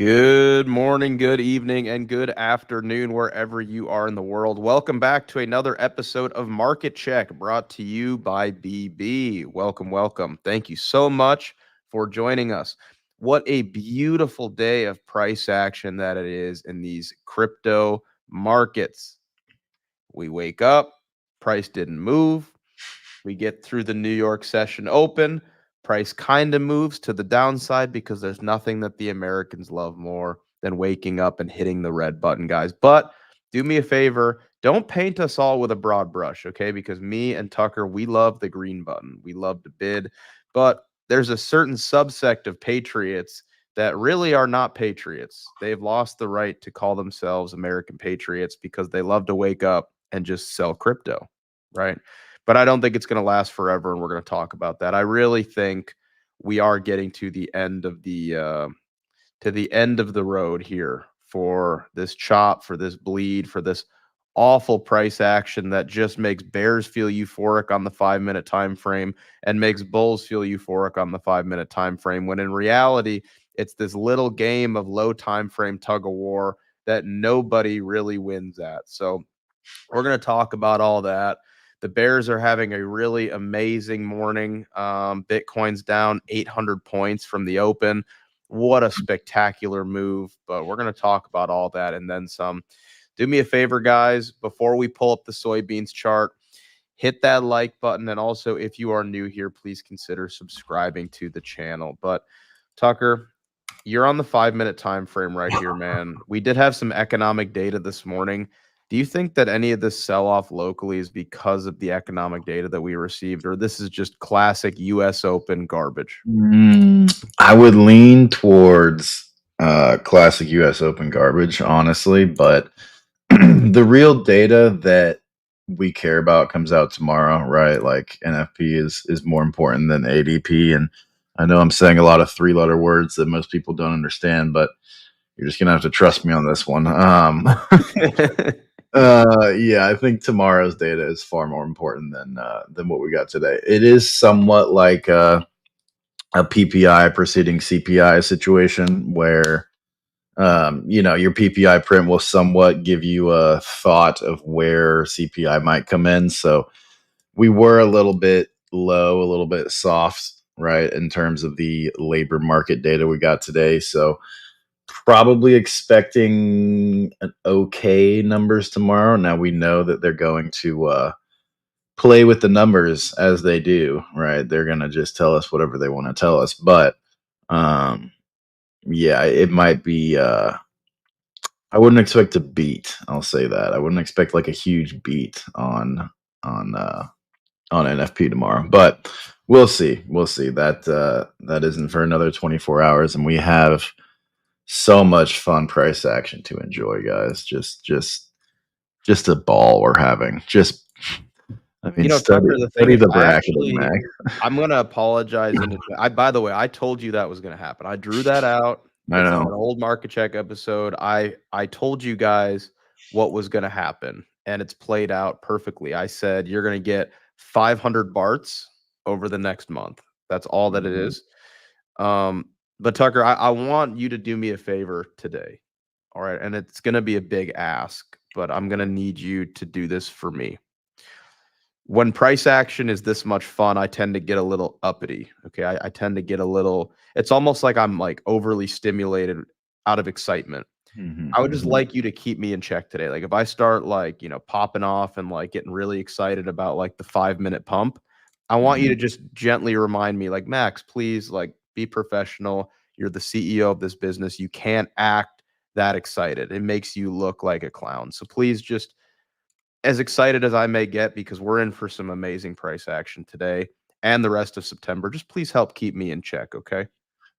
Good morning, good evening, and good afternoon, wherever you are in the world. Welcome back to another episode of Market Check brought to you by BB. Welcome, welcome. Thank you so much for joining us. What a beautiful day of price action that it is in these crypto markets. We wake up, price didn't move. We get through the New York session open. Price kind of moves to the downside because there's nothing that the Americans love more than waking up and hitting the red button, guys. But do me a favor, don't paint us all with a broad brush, okay? Because me and Tucker, we love the green button. We love to bid. But there's a certain subsect of patriots that really are not patriots. They've lost the right to call themselves American patriots because they love to wake up and just sell crypto, right? But I don't think it's going to last forever, and we're going to talk about that. I really think we are getting to the end of the road here for this chop, for this bleed, for this awful price action that just makes bears feel euphoric on the 5-minute time frame and makes bulls feel euphoric on the 5-minute time frame, when in reality it's this little game of low time frame tug of war that nobody really wins at. So we're going to talk about all that. The Bears are having a really amazing morning. Bitcoin's down 800 points from the open. What a spectacular move. But we're going to talk about all that and then some. Do me a favor, guys, before we pull up the soybeans chart, hit that like button. And also, if you are new here, please consider subscribing to the channel. But Tucker, you're on the 5-minute time frame right here, man. We did have some economic data this morning. Do you think that any of this sell-off locally is because of the economic data that we received, or this is just classic US Open garbage? I would lean towards classic US Open garbage, honestly, but the real data that we care about comes out tomorrow, right? Like NFP is more important than ADP, and I know I'm saying a lot of 3-letter words that most people don't understand, but you're just gonna have to trust me on this one. Yeah, I think tomorrow's data is far more important than what we got today. It is somewhat like a PPI preceding CPI situation where your PPI print will somewhat give you a thought of where CPI might come in. So we were a little bit low, a little bit soft, right, in terms of the labor market data we got today. So probably expecting an okay numbers tomorrow. Now we know that they're going to play with the numbers as they do, right? They're going to just tell us whatever they want to tell us. But yeah, it might be I wouldn't expect a beat. I'll say that. I wouldn't expect like a huge beat on uh on NFP tomorrow. But we'll see. We'll see. That isn't for another 24 hours, and we have so much fun price action to enjoy, guys. Just a ball we're having. Just I mean, Tucker, the thing study is, the bracket, Mac. I'm going to apologize. By the way, I told you that was going to happen. I drew that out. I It's on know. an old market check episode. I told you guys what was going to happen, and it's played out perfectly. I said you're going to get 500 BARTs over the next month. That's all that it is. But Tucker, I want you to do me a favor today. All right. And it's going to be a big ask, but I'm going to need you to do this for me. When price action is this much fun, I tend to get a little uppity. Okay. I tend to get a little, it's almost like I'm like overly stimulated out of excitement. I would just like you to keep me in check today. Like if I start like, popping off and like getting really excited about like the 5-minute pump, I want you to just gently remind me like, Max, please like be professional. You're the CEO of this business. You can't act that excited. It makes you look like a clown. So please just as excited as I may get, because we're in for some amazing price action today and the rest of September, just please help keep me in check. Okay.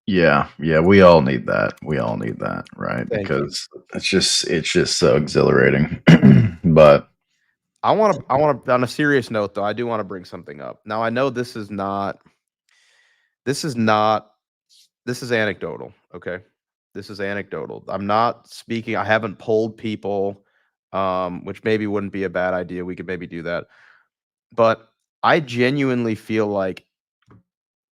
Yeah, we all need that. We all need that, right? Thank you. Because it's just so exhilarating. But I want to, on a serious note, though, I do want to bring something up. Now, I know this is anecdotal. Okay. This is anecdotal. I'm not speaking. I haven't polled people, which maybe wouldn't be a bad idea. We could maybe do that. But I genuinely feel like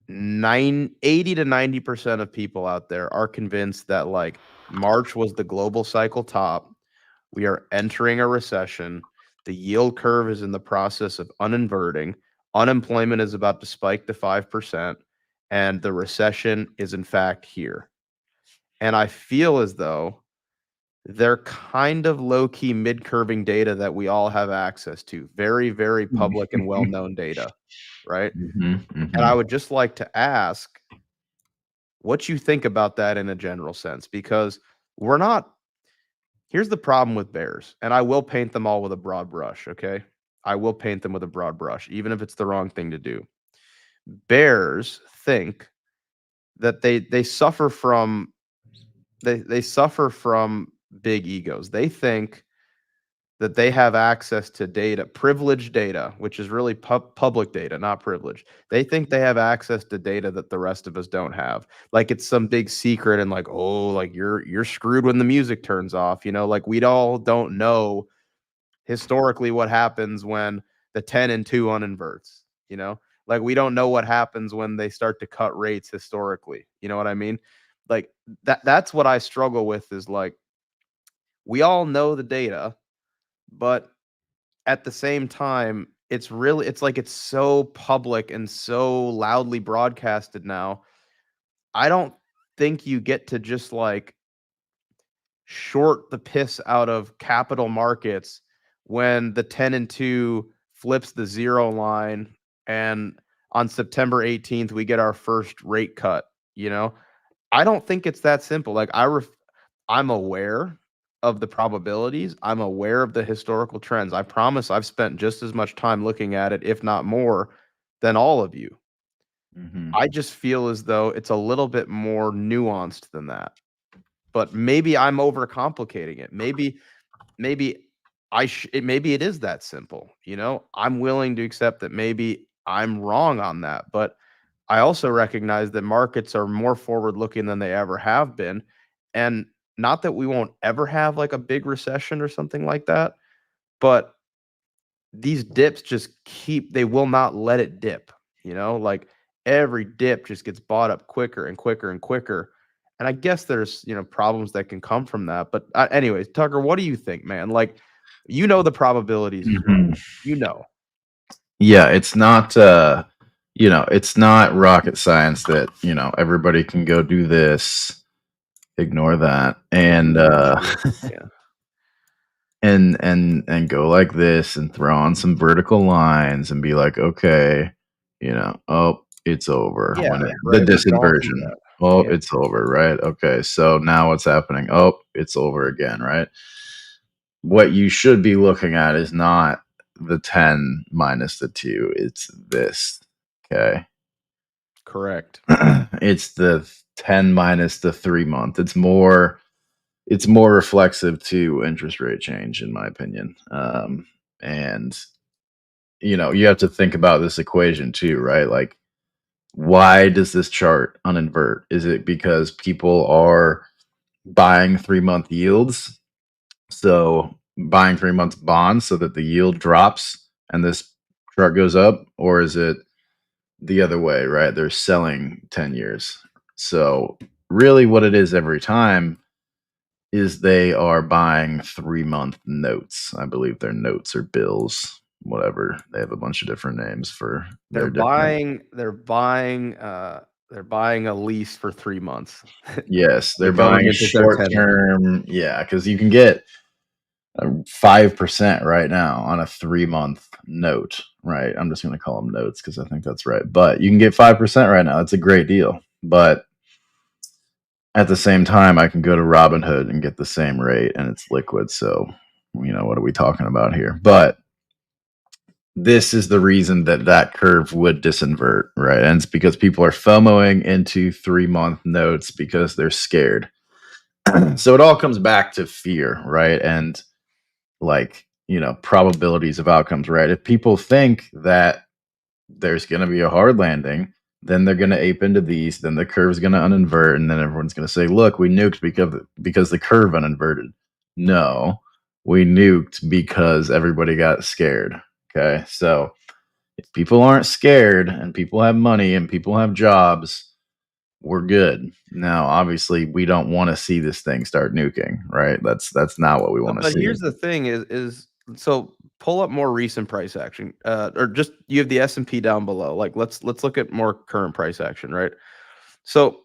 80 to 90% of people out there are convinced that like March was the global cycle top. We are entering a recession. The yield curve is in the process of uninverting. Unemployment is about to spike to 5%, and the recession is in fact here. And I feel as though they're kind of low-key mid-curving data that we all have access to. Very, very public and well-known data, right? And I would just like to ask what you think about that in a general sense, because we're not here's the problem with bears, and I will paint them all with a broad brush, okay? I will paint them with a broad brush, even if it's the wrong thing to do. Bears think that they suffer from they suffer from big egos. They think that they have access to data, privileged data, which is really public data, not privileged. They think they have access to data that the rest of us don't have. Like it's some big secret and like, oh, like you're screwed when the music turns off, like we all don't know historically what happens when the 10 and 2 uninverts, Like we don't know what happens when they start to cut rates historically. You know what I mean? Like that's what I struggle with is like we all know the data, but at the same time, it's like it's so public and so loudly broadcasted now. I don't think you get to just like short the piss out of capital markets when the 10 and 2 flips the zero line and on September 18th we get our first rate cut, you know? I don't think it's that simple. Like I'm aware of the probabilities. I'm aware of the historical trends. I promise I've spent just as much time looking at it, if not more, than all of you. I just feel as though it's a little bit more nuanced than that. But maybe I'm overcomplicating it. Maybe maybe it is that simple, I'm willing to accept that maybe I'm wrong on that, but I also recognize that markets are more forward looking than they ever have been. And not that we won't ever have like a big recession or something like that, but these dips they will not let it dip, like every dip just gets bought up quicker and quicker and quicker. And I guess there's, problems that can come from that. But anyways, Tucker, what do you think, man? Like, the probabilities as well. Yeah, it's not it's not rocket science that, everybody can go do this, ignore that, and Yeah. and go like this and throw on some vertical lines and be like, okay, oh, it's over. Yeah, When the right. We can all do disinversion, that. oh, Yeah. it's over, right? Okay, so now what's happening? Oh, it's over again, right? What you should be looking at is not the 10 minus the 2, it's this. Okay. Correct. It's the 10 minus the 3 month. It's more reflexive to interest rate change, in my opinion. And you have to think about this equation too, right? Like, why does this chart uninvert? Is it because people are buying 3-month yields? So buying 3 months bonds so that the yield drops and this chart goes up, or is it the other way, right? They're selling 10 years. So really what it is every time is they are buying 3-month notes. I believe they're notes or bills, whatever. They have a bunch of different names for They're their different. they're buying a lease for 3 months. Yes, They're they're going buying a into their short tenant. term. Yeah, because you can get 5% right now on a 3-month note, right? I'm just going to call them notes because I think that's right. But you can get 5% right now. It's a great deal. But at the same time, I can go to Robinhood and get the same rate and it's liquid. So, what are we talking about here? But this is the reason that curve would disinvert, right? And it's because people are FOMOing into 3-month notes because they're scared. So it all comes back to fear, right? And like, probabilities of outcomes, right? If people think that there's going to be a hard landing, then they're going to ape into these, then the curve's going to uninvert, and then everyone's going to say, look, we nuked because the curve uninverted. No, we nuked because everybody got scared. Okay. So if people aren't scared and people have money and people have jobs, we're good. Now, obviously, we don't want to see this thing start nuking, right? That's not what we want to But see. here's the thing is so pull up more recent price action, or just you have the S&P down below. Like let's look at more current price action, right? So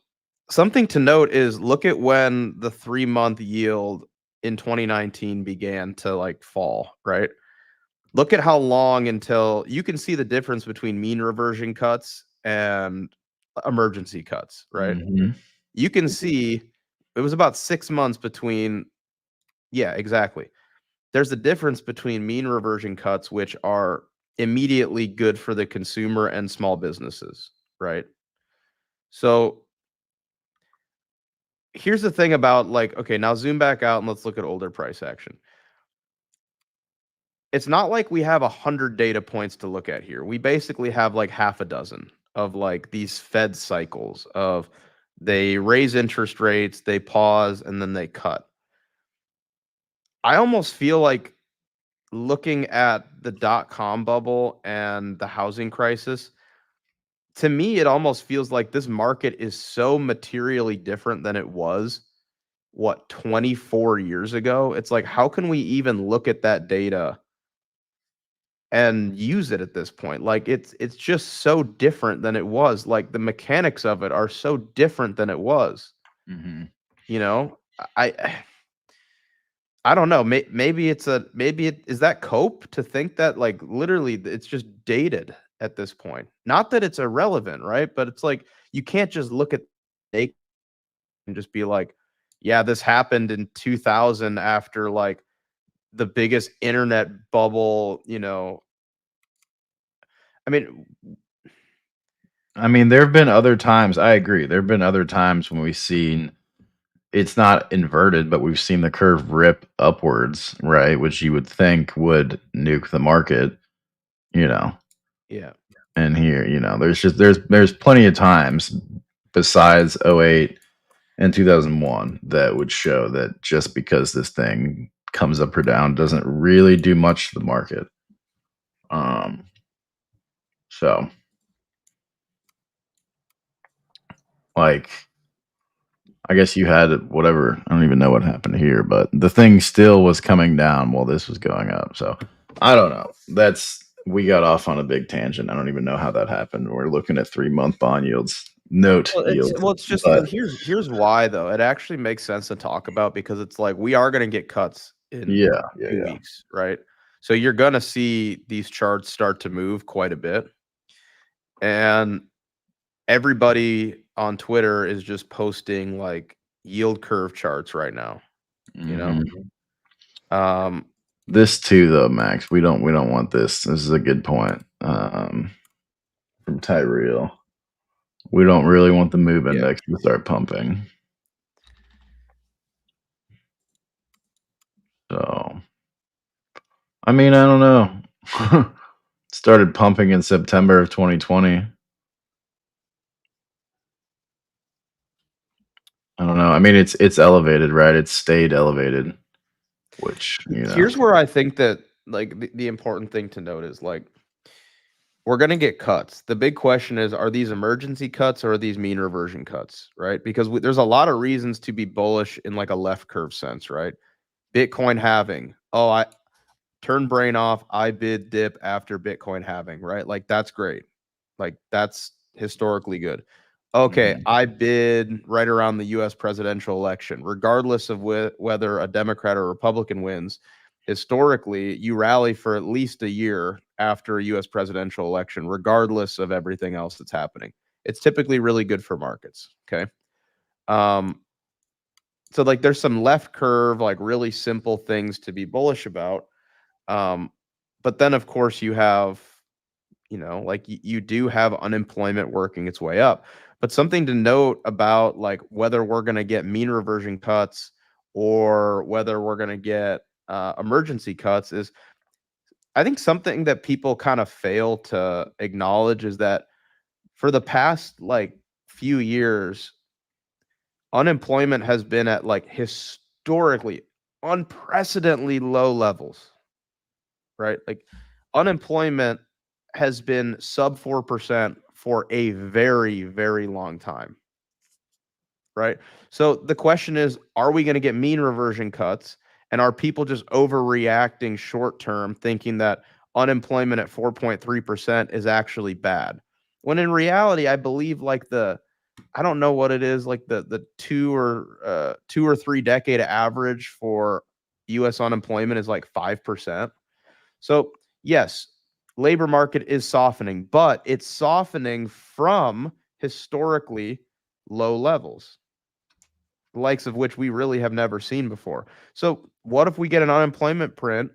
something to note is look at when the 3-month yield in 2019 began to like fall, right? Look at how long until you can see the difference between mean reversion cuts and emergency cuts, right? Mhm. You can see it was about 6 months between. Yeah, exactly. There's a difference between mean reversion cuts, which are immediately good for the consumer and small businesses, right? So here's the thing about like, okay, now zoom back out and let's look at older price action. It's not like we have 100 data points to look at here. We basically have like half a dozen of like these Fed cycles of they raise interest rates, they pause, and then they cut. I almost feel like looking at the dot-com bubble and the housing crisis, to me, it almost feels like this market is so materially different than it was, what, 24 years ago? It's like, how can we even look at that data and use it at this point? Like, it's just so different than it was. Like, the mechanics of it are so different than it was, Mhm. you know? I don't know. Maybe it's a maybe it is that cope to think that like literally it's just dated at this point. Not that it's irrelevant, right? But it's like you can't just look at data and just be like, yeah, this happened in 2000 after like the biggest internet bubble, you know. I mean, I mean, there have been other times. I agree. There have been other times when we've seen it's not inverted, but we've seen the curve rip upwards, right? Which you would think would nuke the market, you know. yeah. And here, there's plenty of times besides '08 and 2001 that would show that just because this thing comes up or down doesn't really do much to the market. Um, so like I guess you had whatever. I don't even know what happened here, but the thing still was coming down while this was going up. So I don't know. We got off on a big tangent. I don't even know how that happened. We're looking at 3-month bond yields, note yields, Well, it's just but here's why though. It actually makes sense to talk about because it's like we are going to get cuts in yeah, yeah, 2 yeah. weeks, right? So you're going to see these charts start to move quite a bit. And everybody on Twitter is just posting like yield curve charts right now, you know? Mhm. Um, This too, though, Max. We don't want this. This is a good point. From Tyrell. We don't really want the move yeah. index to start pumping. So I mean, I don't know. Started pumping in September of 2020. I don't know. I mean, it's elevated, right? It's stayed elevated, which Here's where I think that like the important thing to note is like we're going to get cuts. The big question is, are these emergency cuts or are these mean reversion cuts, right? Because there's a lot of reasons to be bullish in like a left curve sense, right? Bitcoin halving. Oh, I turn brain off. I bid dip after Bitcoin halving, right? Like that's great. Like that's historically good. Okay, Mhm. I bid right around the US presidential election, regardless of whether a Democrat or Republican wins. Historically, you rally for at least a year after a US presidential election, regardless of everything else that's happening. It's typically really good for markets. Okay. Um, so like there's some left curve, like really simple things to be bullish about. But then of course you have, like you do have unemployment working its way up. But something to note about like whether we're going to get mean reversion cuts or whether we're going to get emergency cuts is I think something that people kind of fail to acknowledge is that for the past like few years, unemployment has been at like historically unprecedentedly low levels, right? Like unemployment has been sub 4% for a very, very long time. right? So the question is, are we going to get mean reversion cuts? And are people just overreacting short term, thinking that unemployment at 4.3% is actually bad? When in reality, I believe like I don't know what it is, like the 2 or 3 decade average for US unemployment is like 5%. So yes, labor market is softening, but it's softening from historically low levels, the likes of which we really have never seen before. So what if we get an unemployment print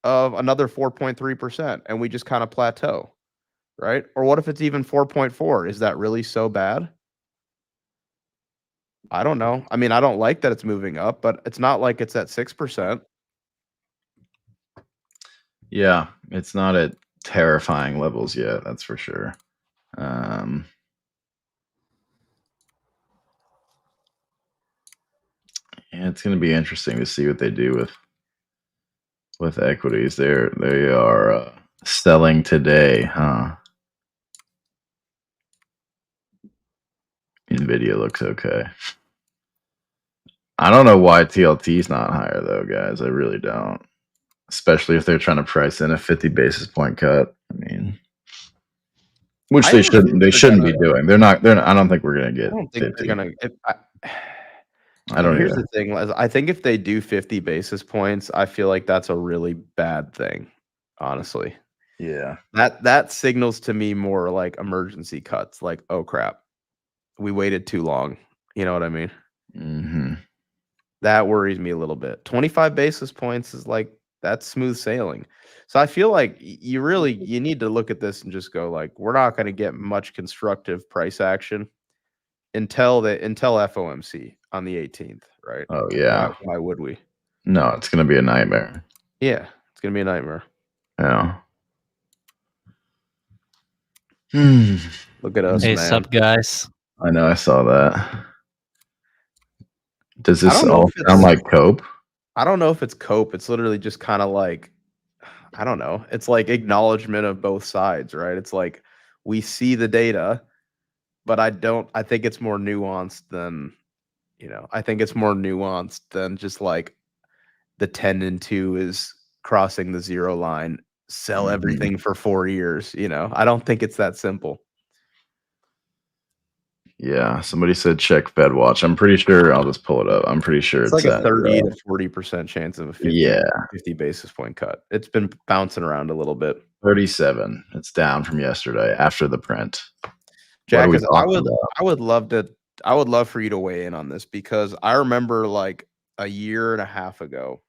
of another 4.3% and we just kind of plateau, right? Or what if it's even 4.4? Is that really so bad? I don't know. I mean, I don't like that it's moving up, but it's not like it's at 6%. Yeah, it's not at terrifying levels yet, that's for sure. Yeah, it's going to be interesting to see what they do with equities. They are selling today, huh? Nvidia looks okay. I don't know why TLT is not higher though, guys. I really don't. Especially if they're trying to price in a 50 basis point cut. I mean, which I they don't think shouldn't. They they're shouldn't gonna. be doing. They're not. They're. Not, I don't think we're gonna I get don't think they're 50. gonna. I don't Here's either. the thing, Les. I think if they do 50 basis points, I feel like that's a really bad thing. Honestly, Yeah. that signals to me more like emergency cuts. Like, oh crap, we waited too long. You know what I mean? Mm-hmm. That worries me a little bit. 25 basis points is like that's smooth sailing. So I feel like you need to look at this and just go like, we're not going to get much constructive price action until FOMC on the 18th, right? Oh yeah. Why would we? No, it's gonna be a nightmare. Yeah, it's gonna be a nightmare. Yeah. Hmm. Look at us, Hey, man. sup, guys? I know. I saw that. Does I this don't know all if sound it's like cope? I don't know if it's cope. It's literally just kind of like I don't know. It's like acknowledgement of both sides, right? It's like we see the data, but I think it's more nuanced than, I think it's more nuanced than just like the 10 and 2 is crossing the zero line, sell Mhm. everything for 4 years, I don't think it's that simple. Yeah. Somebody said check Fed Watch. I'm pretty sure. I'll just pull it up. I'm pretty sure It's like a at 30 to 40% chance of a 50, yeah 50 basis point cut. It's been bouncing around a little bit. 37. It's down from yesterday after the print. What are Jack, we 'cause talking about? I would love for you to weigh in on this because I remember like a year and a half ago,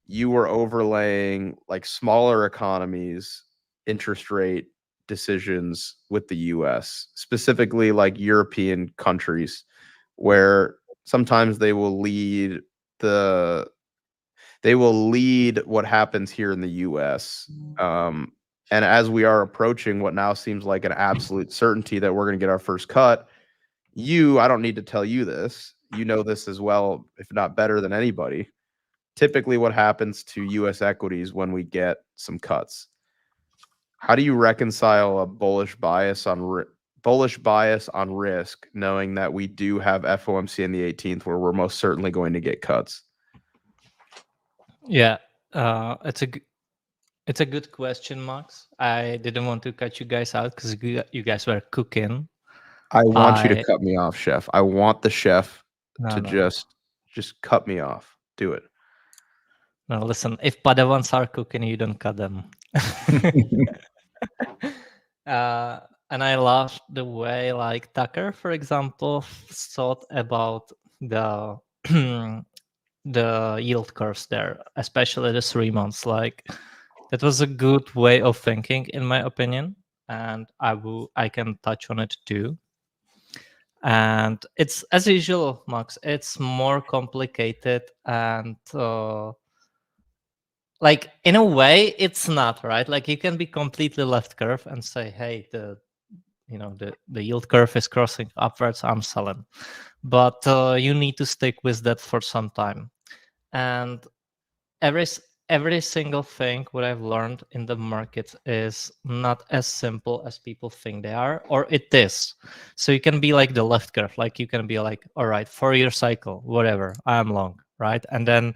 you were overlaying like smaller economies, interest rate decisions with the US, specifically like European countries, where sometimes the they will lead what happens here in the US. And as we are approaching what now seems like an absolute certainty that we're going to get our first cut, I don't need to tell you this. You know this as well, if not better than anybody. Typically, what happens to US equities when we get some cuts? How do you reconcile a bullish bias on risk, knowing that we do have FOMC in the 18th, where we're most certainly going to get cuts? Yeah, it's a good question, Max. I didn't want to cut you guys out because you guys were cooking. I want you to cut me off, chef. I want the chef to No. just cut me off. Do it. No, listen. If Padawans are cooking, you don't cut them. And I love the way, like Tucker, for example, thought about the the yield curves there, especially the 3 months. Like that was a good way of thinking, in my opinion, and I can touch on it too. And it's as usual, Max. It's more complicated, and like in a way, it's not right. Like you can be completely left curve and say, "Hey, the yield curve is crossing upwards. I'm selling," but you need to stick with that for some time. And every single thing what I've learned in the market is not as simple as people think they are, or it is. So you can be like the left curve, like you can be like, all right, 4-year cycle, whatever, I'm long, right? And then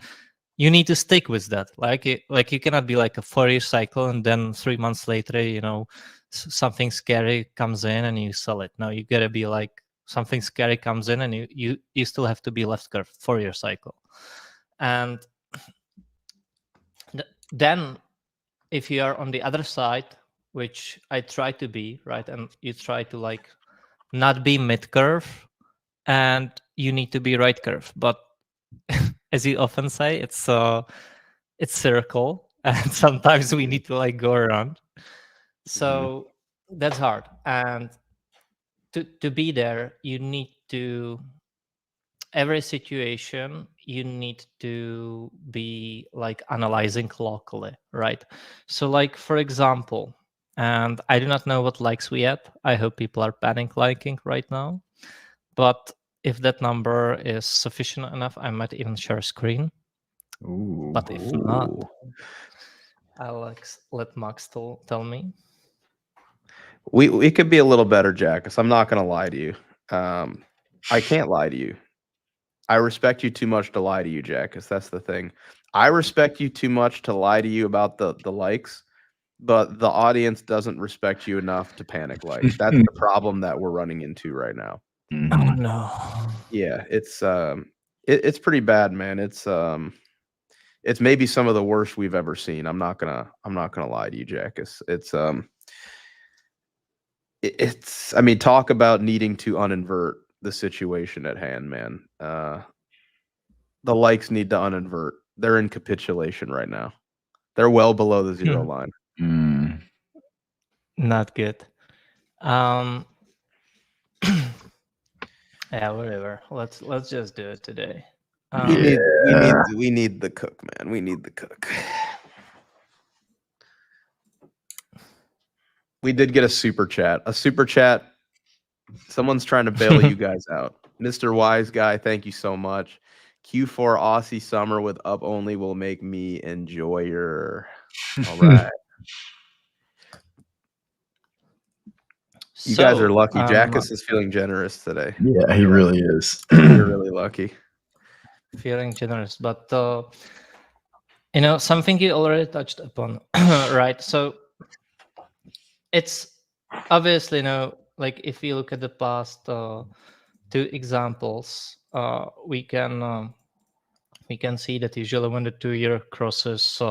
you need to stick with that. Like you cannot be like a 4-year cycle and then 3 months later, something scary comes in and you sell it. No, you gotta be like something scary comes in and you still have to be left curve 4-year cycle. And then if you are on the other side, which I try to be, right, and you try to like not be mid curve and you need to be right curve, but as you often say, it's circle, and sometimes we need to like go around. So that's hard. And to be there, you need to, every situation you need to be like analyzing locally, right? So like, for example, and I do not know what likes we have. I hope people are panic liking right now. But if that number is sufficient enough, I might even share a screen. Ooh. But if not, I'll let Max tell me. We could be a little better, Jack, because I'm not going to lie to you. I can't lie to you. I respect you too much to lie to you, Jack, because that's the thing. I respect you too much to lie to you about the likes, but the audience doesn't respect you enough to panic like. That's the problem that we're running into right now. Oh no. Yeah, it's pretty bad, man. It's maybe some of the worst we've ever seen. I'm not gonna lie to you, Jack. It's I mean, talk about needing to uninvert the situation at hand, man. The likes need to uninvert. They're in capitulation right now. They're well below the zero line. Not good. Yeah, whatever. Let's just do it today. We need the cook, man. We need the cook. We did get a super chat. Someone's trying to bail you guys out. Mr. Wise Guy, thank you so much. Q4 Aussie summer with up only will make me enjoy your. All right. You guys are lucky. Jackus is feeling generous today. Yeah, he really is. You're really lucky. Feeling generous, but something you already touched upon, right? So it's obviously, like if you look at the past 2 examples, we can see that usually when the 2-year crosses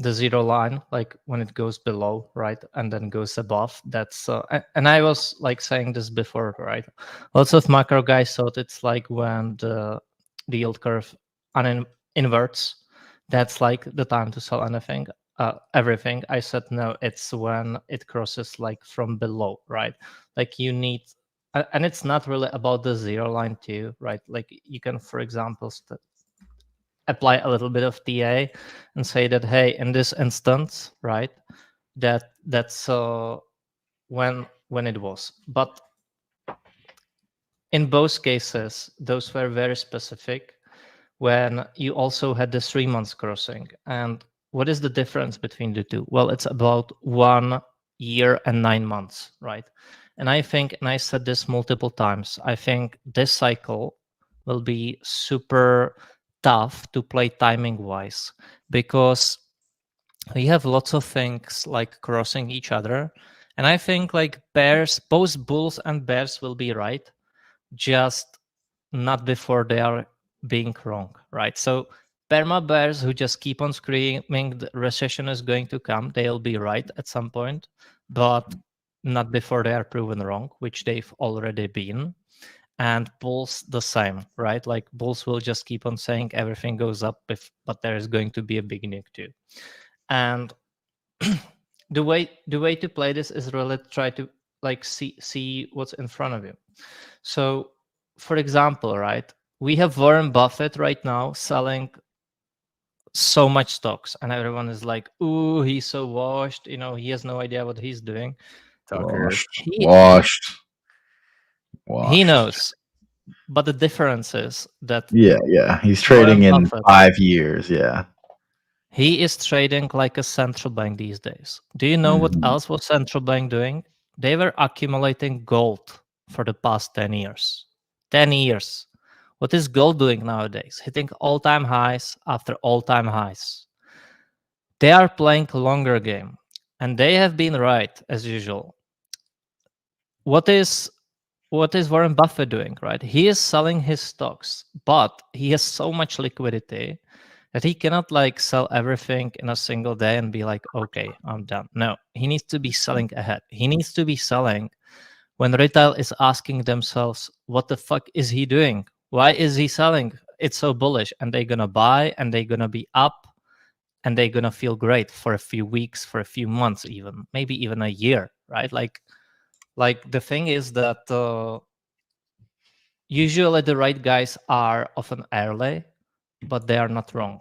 the zero line, like when it goes below, right, and then goes above, that's and I was like saying this before, right? Lots of macro guys thought it's like when the yield curve inverts, that's like the time to sell anything, everything. I said no, it's when it crosses like from below, right? Like you need, and it's not really about the zero line too, right? Like you can, for example, apply a little bit of TA and say that, hey, in this instance, right, that's when it was. But in both cases, those were very specific, when you also had the 3 months crossing. And what is the difference between the two? Well, it's about 1 year and 9 months, right? And I think, and I said this multiple times, I think this cycle will be super tough to play timing wise, because we have lots of things like crossing each other. And I think like bears, both bulls and bears will be right, just not before they are being wrong, right? So perma bears who just keep on screaming the recession is going to come, they'll be right at some point, but not before they are proven wrong, which they've already been. And bulls the same, right? Like bulls will just keep on saying everything goes up, but there is going to be a big nuke too. And the way to play this is really try to like see what's in front of you. So for example, right, we have Warren Buffett right now selling so much stocks, and everyone is like, ooh, he's so washed, he has no idea what he's doing. Washed. He knows But the difference is that Yeah. He's Warren trading in Buffett, 5 years. Yeah. he is trading like a central bank these days. Do you know what Mhm. else was central bank doing? They were accumulating gold for the past 10 years. 10 years. What is gold doing nowadays? Hitting all-time highs after all-time highs. They are playing a longer game, and they have been right as usual. What is Warren Buffett doing, right? He is selling his stocks, but he has so much liquidity that he cannot like sell everything in a single day and be like, okay, I'm done. No, he needs to be selling ahead. He needs to be selling when retail is asking themselves, what the fuck is he doing? Why is he selling? It's so bullish. And they're going to buy and they're going to be up and they're going to feel great for a few weeks, for a few months, even maybe even a year, right? Like the thing is that usually the right guys are often early, but they are not wrong.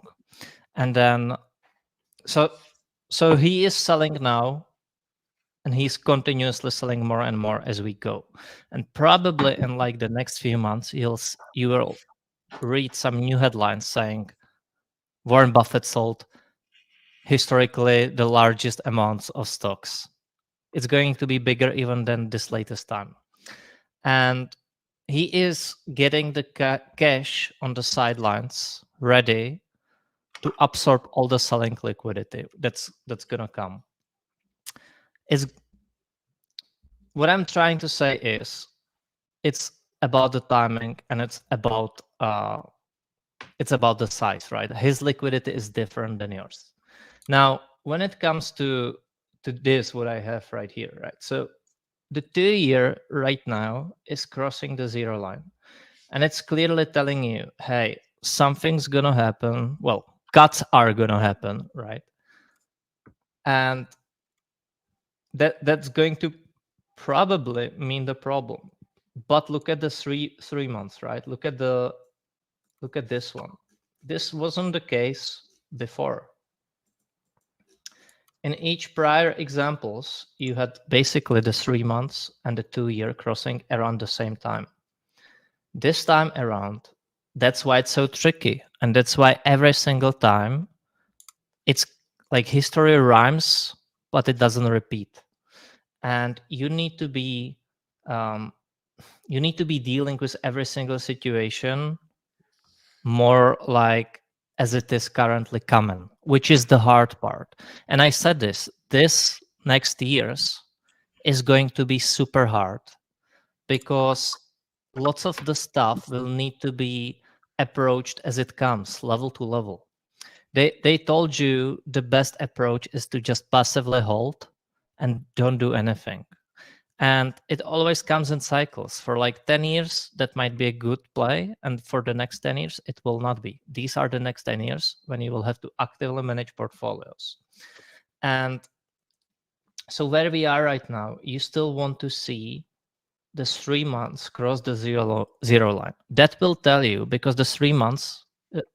And then so he is selling now, and he's continuously selling more and more as we go. And probably in like the next few months, you will read some new headlines saying Warren Buffett sold historically the largest amounts of stocks. It's going to be bigger even than this latest time. And he is getting the cash on the sidelines ready to absorb all the selling liquidity that's gonna come. Is what I'm trying to say is it's about the timing and it's about the size, right? His liquidity is different than yours. Now, when it comes to this, what I have right here, right? So the 2-year right now is crossing the zero line, and it's clearly telling you, hey, something's gonna happen. Well, cuts are gonna happen, right? And that's going to probably mean the problem. But look at the three months, right? Look at this one. This wasn't the case before. In each prior examples, you had basically the 3 months and the 2-year crossing around the same time. This time around, that's why it's so tricky. And that's why every single time it's like history rhymes, but it doesn't repeat. And you need to be dealing with every single situation more like as it is currently coming, which is the hard part. And I said this next years is going to be super hard because lots of the stuff will need to be approached as it comes, level to level. They told you the best approach is to just passively hold and don't do anything. And it always comes in cycles. For like 10 years, that might be a good play. And for the next 10 years, it will not be. These are the next 10 years when you will have to actively manage portfolios. And so where we are right now, you still want to see the 3 months cross the zero line. That will tell you, because the 3 months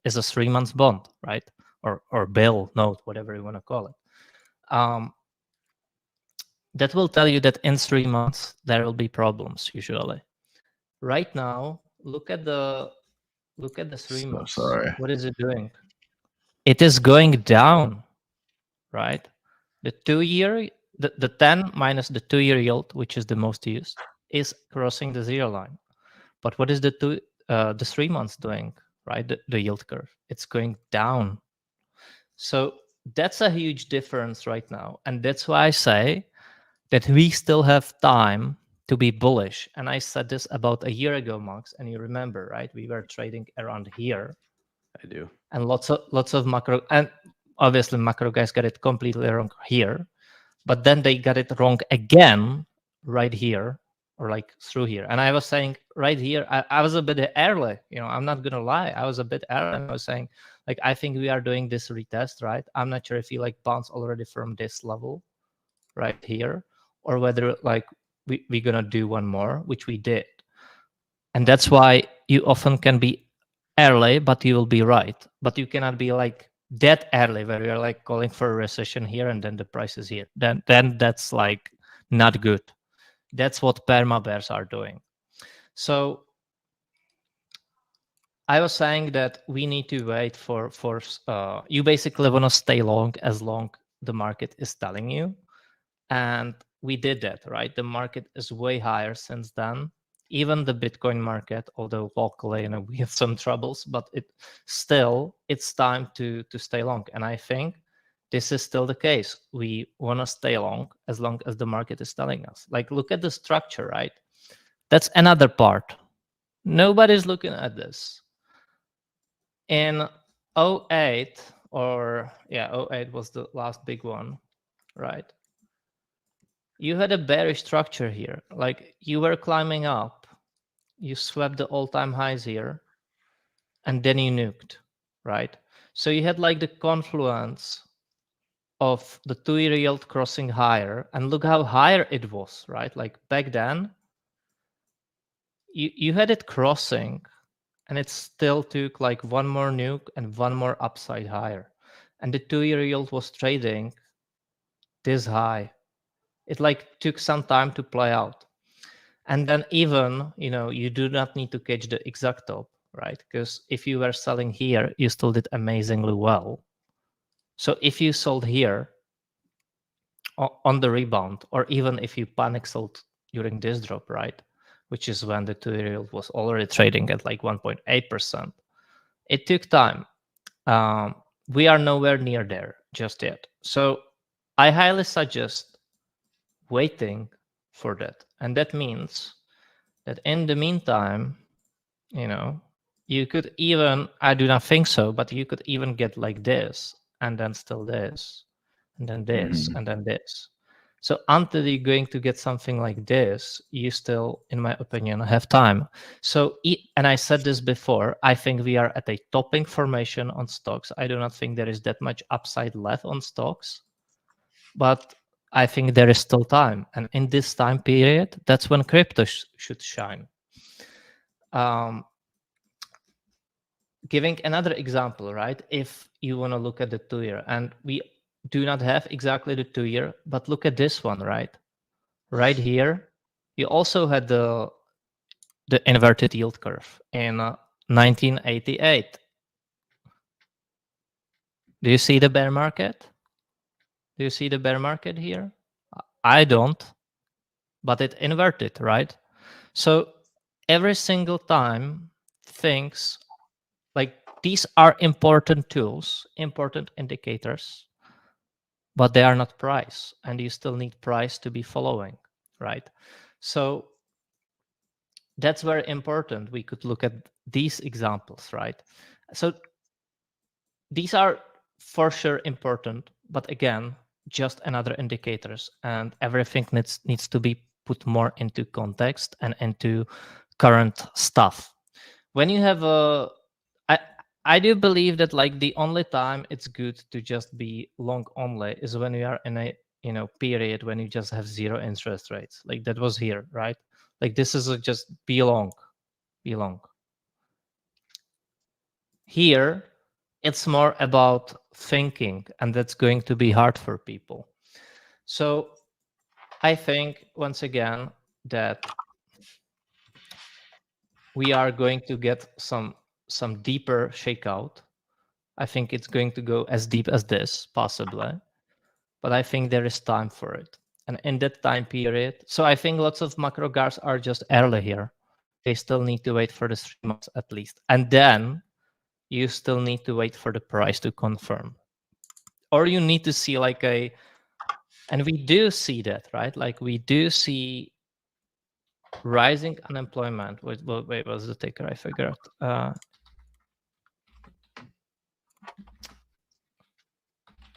is a 3 months bond, right? Or bill, note, whatever you want to call it. That will tell you that in 3 months there will be problems usually. Right now, look at the 3 So months. sorry. What is it doing? It is going down, right? The 2-year, the 10 minus the 2-year yield, which is the most used, is crossing the zero line. But what is the 3 months doing, right? The yield curve, it's going down. So that's a huge difference right now, and that's why I say that we still have time to be bullish. And I said this about a year ago, Max, and you remember, right? We were trading around here. I do. And lots of macro, and obviously macro guys got it completely wrong here, but then they got it wrong again right here, or like through here. And I was saying right here, I was a bit early, I'm not gonna lie, I was a bit early. I was saying, like, I think we are doing this retest, right? I'm not sure if you like bounce already from this level right here, or whether like we're gonna do one more, which we did. And that's why you often can be early, but you will be right. But you cannot be like that early where you're like calling for a recession here and then the price is here. Then that's like not good. That's what perma bears are doing. So I was saying that we need to wait for you basically want to stay long as long the market is telling you, and we did that, right? The market is way higher since then. Even the Bitcoin market, although locally, we have some troubles, but it's time to stay long. And I think this is still the case. We want to stay long as the market is telling us. Like, look at the structure, right? That's another part. Nobody's looking at this. In 08, or 08 was the last big one, right? You had a bearish structure here. Like, you were climbing up, you swept the all-time highs here, and then you nuked, right? So you had like the confluence of the 2-year yield crossing higher, and look how higher it was, right? Like back then, you had it crossing, and it still took like one more nuke and one more upside higher. And the 2-year yield was trading this high. It like took some time to play out. And then even, you do not need to catch the exact top, right? Because if you were selling here, you still did amazingly well. So if you sold here on the rebound, or even if you panic sold during this drop, right? Which is when the 2-year yield was already trading at like 1.8%. It took time. We are nowhere near there just yet. So I highly suggest waiting for that. And that means that in the meantime, you could even, I do not think so, but you could even get like this, and then still this, and then this, and then this. So until you're going to get something like this, you still, in my opinion, have time. So, and I said this before, I think we are at a topping formation on stocks. I do not think there is that much upside left on stocks, but I think there is still time. And in this time period, that's when crypto should shine. Giving another example, right? If you want to look at the 2-year, and we do not have exactly the 2-year, but look at this one, right? Right here, you also had the inverted yield curve in 1988. Do you see the bear market? Do you see the bear market here? I don't, but it inverted, right? So every single time things like these are important tools, important indicators, but they are not price, and you still need price to be following, right? So that's very important. We could look at these examples, right? So these are for sure important, but again, just another indicators, and everything needs to be put more into context and into current stuff. When you have I do believe that like the only time it's good to just be long only is when you are in a period when you just have zero interest rates. Like that was here, right? Like this is just be long. Here, it's more about thinking, and that's going to be hard for people. So I think once again that we are going to get some deeper shakeout. I think it's going to go as deep as this, possibly. But I think there is time for it. And in that time period, so I think lots of macro guards are just early here. They still need to wait for the 3 months at least. And then you still need to wait for the price to confirm. Or you need to see like and we do see that, right? Like we do see rising unemployment. Wait, what's the ticker? I forgot.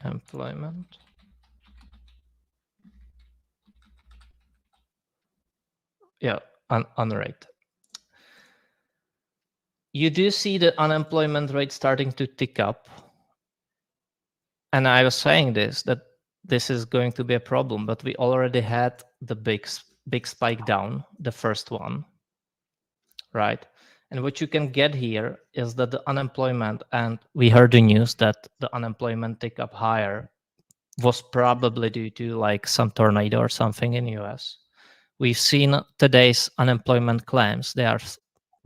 Employment. Yeah, on rate. You do see the unemployment rate starting to tick up. And I was saying that this is going to be a problem, but we already had the big spike down, the first one, right? And what you can get here is that the unemployment, and we heard the news that the unemployment tick up higher was probably due to like some tornado or something in US. We've seen today's unemployment claims. They are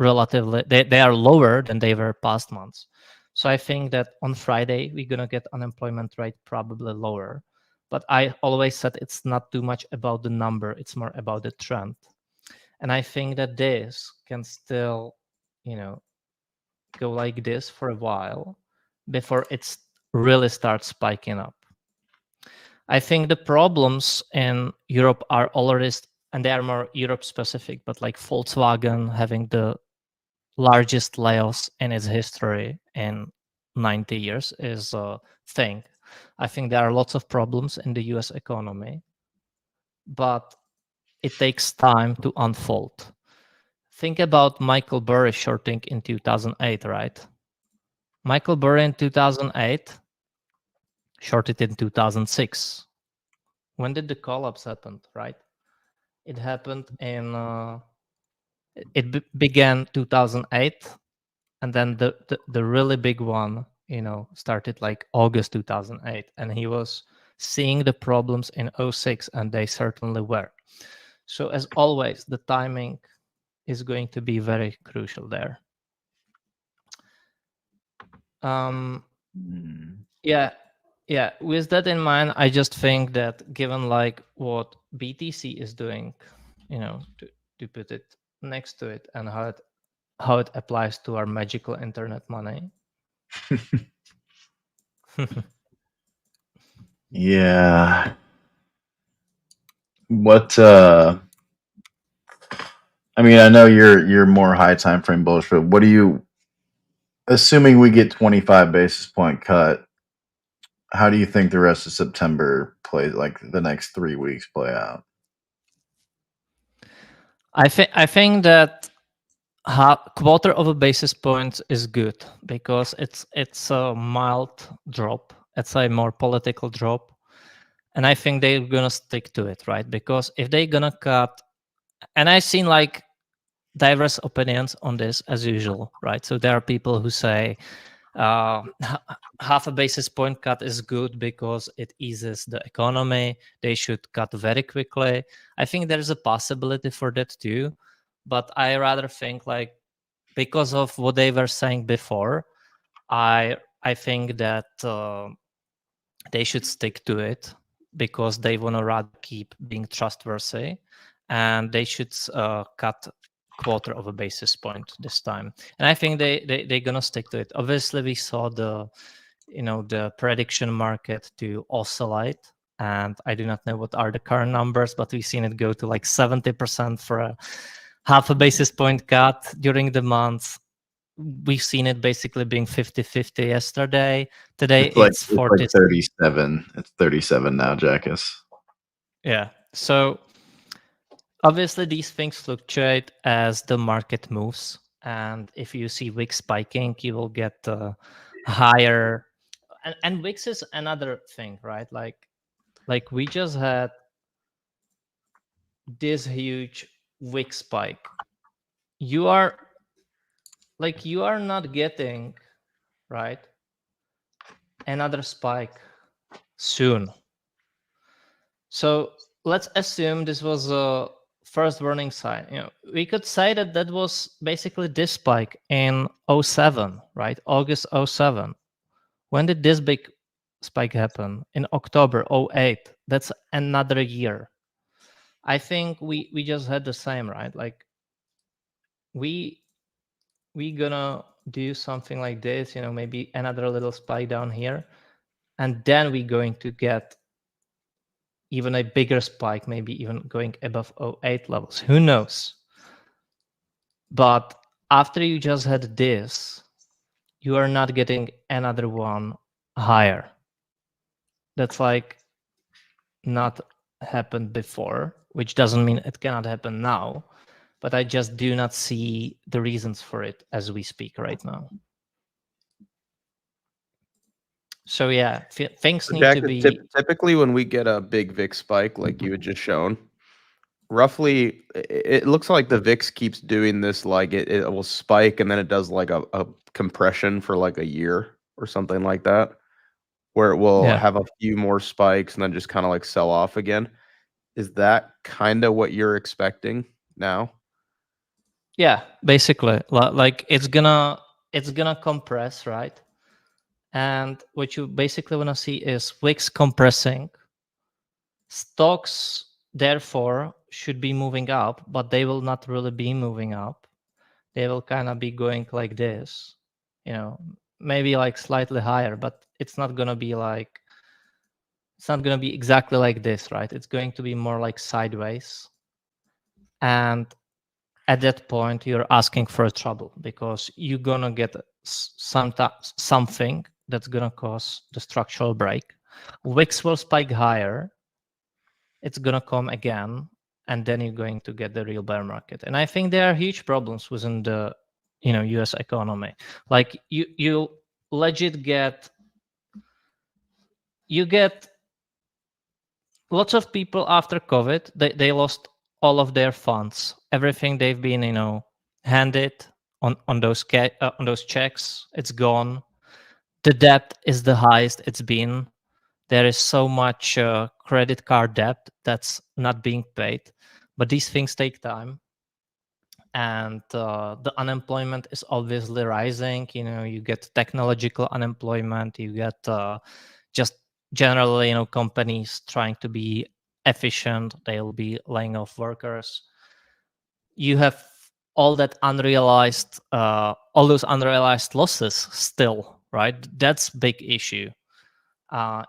relatively, they are lower than they were past months. So I think that on Friday we're gonna get unemployment rate probably lower. But I always said it's not too much about the number, it's more about the trend. And I think that this can still, go like this for a while before it really starts spiking up. I think the problems in Europe are already, and they are more Europe specific, but like Volkswagen having the largest layoffs in its history in 90 years is a thing. I think there are lots of problems in the US economy, but it takes time to unfold. Think about Michael Burry shorting in 2008, right? Michael Burry in 2008 shorted in 2006. When did the collapse happen, right? It happened in, began 2008, and then the really big one, started like August 2008, and he was seeing the problems in 06, and they certainly were. So as always, the timing is going to be very crucial there. Yeah, with that in mind, I just think that given like what BTC is doing, to put it next to it, and how it applies to our magical internet money. Yeah. What I mean, I know you're more high time frame bullish, but what do you, assuming we get 25 basis point cut, how do you think the rest of September plays, like the next 3 weeks play out? I think that quarter of a basis point is good because it's a mild drop. It's a more political drop, and I think they're gonna stick to it, right? Because if they're gonna cut, and I've seen like diverse opinions on this as usual, right? So there are people who say half a basis point cut is good because it eases the economy. They should cut very quickly. I think there is a possibility for that too, but I rather think like because of what they were saying before, I think that they should stick to it because they want to rather keep being trustworthy, and they should cut quarter of a basis point this time. And I think they're gonna stick to it. Obviously, we saw the prediction market to oscillate, and I do not know what are the current numbers, but we've seen it go to like 70% for a half a basis point cut during the month. We've seen it basically being 50-50 yesterday. Today it's 40. It's like 37. It's 37 now, Jackus. Yeah. So obviously these things fluctuate as the market moves, and if you see WIX spiking, you will get higher. And WIX is another thing, right? Like we just had this huge WIX spike. You are not getting, right, another spike soon. So let's assume this was a first warning sign. We could say that was basically this spike in 07, right? August 07. When did this big spike happen? In October 08. That's another year. I think we just had the same, right? Like we gonna do something like this, maybe another little spike down here, and then we're going to get even a bigger spike, maybe even going above 08 levels. Who knows? But after you just had this, you are not getting another one higher. That's like not happened before, which doesn't mean it cannot happen now, but I just do not see the reasons for it as we speak right now. So yeah, things need Jack, to be. typically when we get a big VIX spike like you had just shown, roughly it looks like the VIX keeps doing this, like it will spike and then it does like a compression for like a year or something like that, where it will have a few more spikes and then just kind of like sell off again. Is that kind of what you're expecting now? Yeah, basically, like it's gonna compress, right? And what you basically want to see is wicks compressing. Stocks, therefore, should be moving up, but they will not really be moving up. They will kind of be going like this, maybe like slightly higher, but it's not gonna be exactly like this, right? It's going to be more like sideways. And at that point, you're asking for trouble because you're gonna get something that's gonna cause the structural break. Wicks will spike higher. It's gonna come again, and then you're going to get the real bear market. And I think there are huge problems within the US economy. Like you legit get lots of people after COVID, they lost all of their funds, everything they've been handed on those checks. It's gone. The debt is the highest it's been. There is so much credit card debt that's not being paid, but these things take time. And the unemployment is obviously rising. You get technological unemployment. You get just generally, companies trying to be efficient. They'll be laying off workers. You have all those unrealized losses still, right? That's big issue.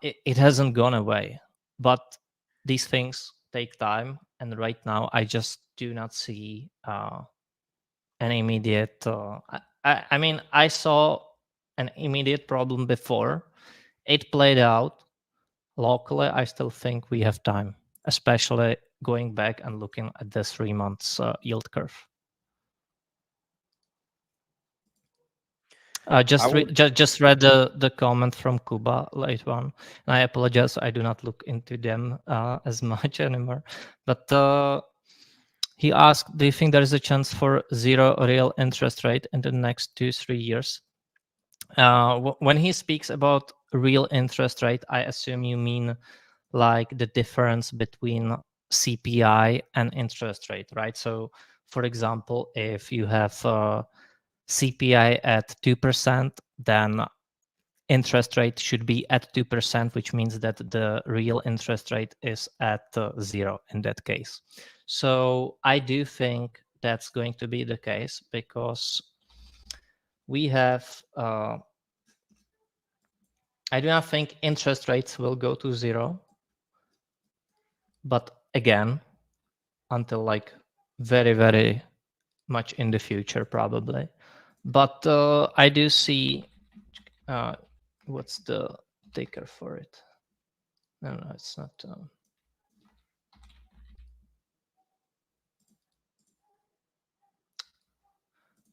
It hasn't gone away, but these things take time. And right now, I just do not see an immediate. I mean, I saw an immediate problem before. It played out locally. I still think we have time, especially going back and looking at the 3 months yield curve. Just read the comment from Kuba late one, and I apologize. I do not look into them as much anymore. But he asked, "Do you think there is a chance for zero real interest rate in the next 2-3 years?" When he speaks about real interest rate, I assume you mean like the difference between CPI and interest rate, right? So, for example, if you have CPI at 2%, then interest rate should be at 2%, which means that the real interest rate is at 0 in that case. So I do think that's going to be the case because we have, I do not think interest rates will go to 0, but again, until like very, very much in the future, probably. But I do see, what's the ticker for it? No, it's not.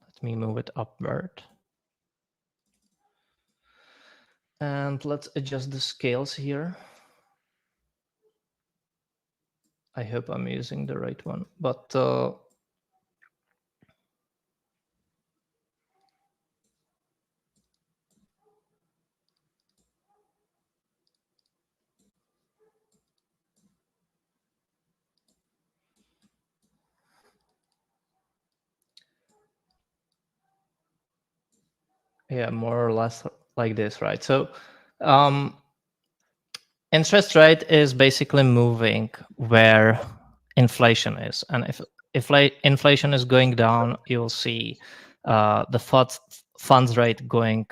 Let me move it upward. And let's adjust the scales here. I hope I'm using the right one, but yeah, more or less like this, right? So interest rate is basically moving where inflation is. And if inflation is going down, you'll see the funds rate going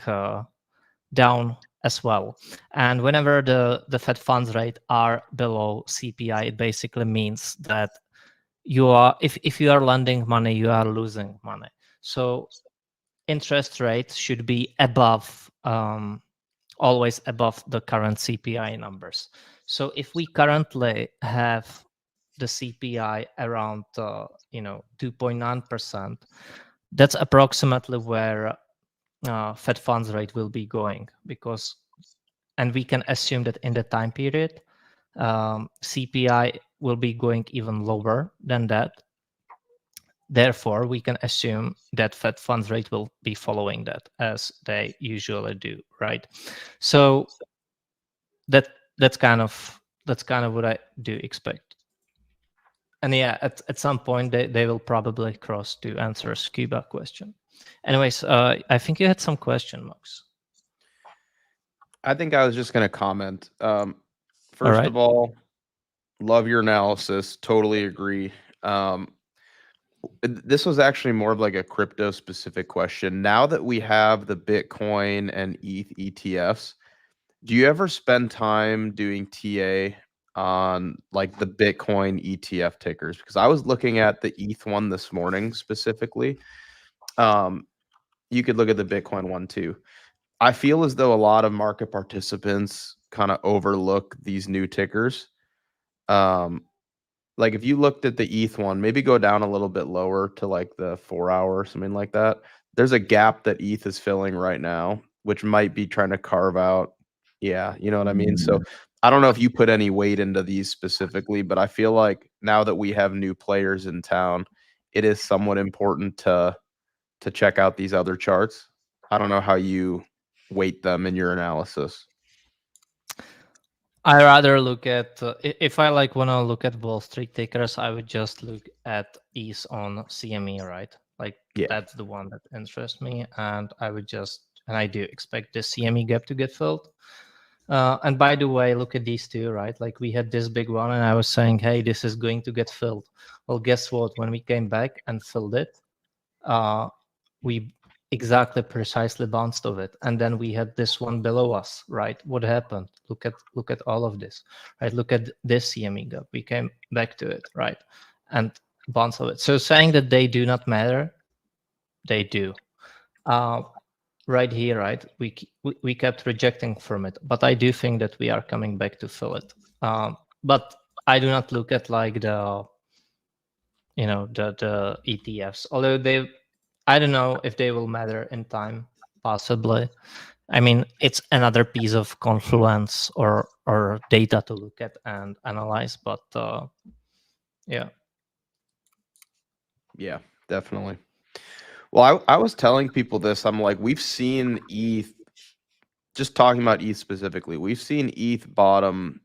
down as well. And whenever the Fed funds rate are below CPI, it basically means that if you are lending money, you are losing money. So interest rates should be above, always above the current CPI numbers. So if we currently have the CPI around 2.9%, that's approximately where Fed funds rate will be going, and we can assume that in the time period, CPI will be going even lower than that. Therefore, we can assume that Fed funds rate will be following that, as they usually do, right? So that's kind of what I do expect. And yeah, at some point they will probably cross to answer a scuba question. Anyways, I think you had some question, Max. I think I was just going to comment. First right. of all, love your analysis. Totally agree. This was actually more of like a crypto specific question. Now that we have the Bitcoin and ETH ETFs, do you ever spend time doing TA on like the Bitcoin ETF tickers? Because I was looking at the ETH one this morning specifically. You could look at the Bitcoin one too. I feel as though a lot of market participants kind of overlook these new tickers. Like if you looked at the ETH one, maybe go down a little bit lower to like the 4 hour or something like that. There's a gap that ETH is filling right now, which might be trying to carve out. Yeah, you know what I mean? So I don't know if you put any weight into these specifically, but I feel like now that we have new players in town, it is somewhat important to check out these other charts. I don't know how you weight them in your analysis. I rather look at if I like want to look at Wall Street tickers, I would just look at ETH on CME, right? Like Yeah. that's the one that interests me, and I do expect the CME gap to get filled. And by the way, look at these two, right? Like we had this big one, and I was saying, hey, this is going to get filled. Well, guess what? When we came back and filled it, we exactly precisely bounced of it, and then we had this one below us, right? What happened? Look at all of this, right? Look at this CME gap. We came back to it, right, and bounced of it. So saying that they do not matter, they do. Right here, right? We kept rejecting from it, but I do think that we are coming back to fill it. But I do not look at like the ETFs, although I don't know if they will matter in time, possibly. I mean, it's another piece of confluence or data to look at and analyze, but yeah. Yeah, definitely. Well, I was telling people this. I'm like, we've seen ETH, just talking about ETH specifically, we've seen ETH bottom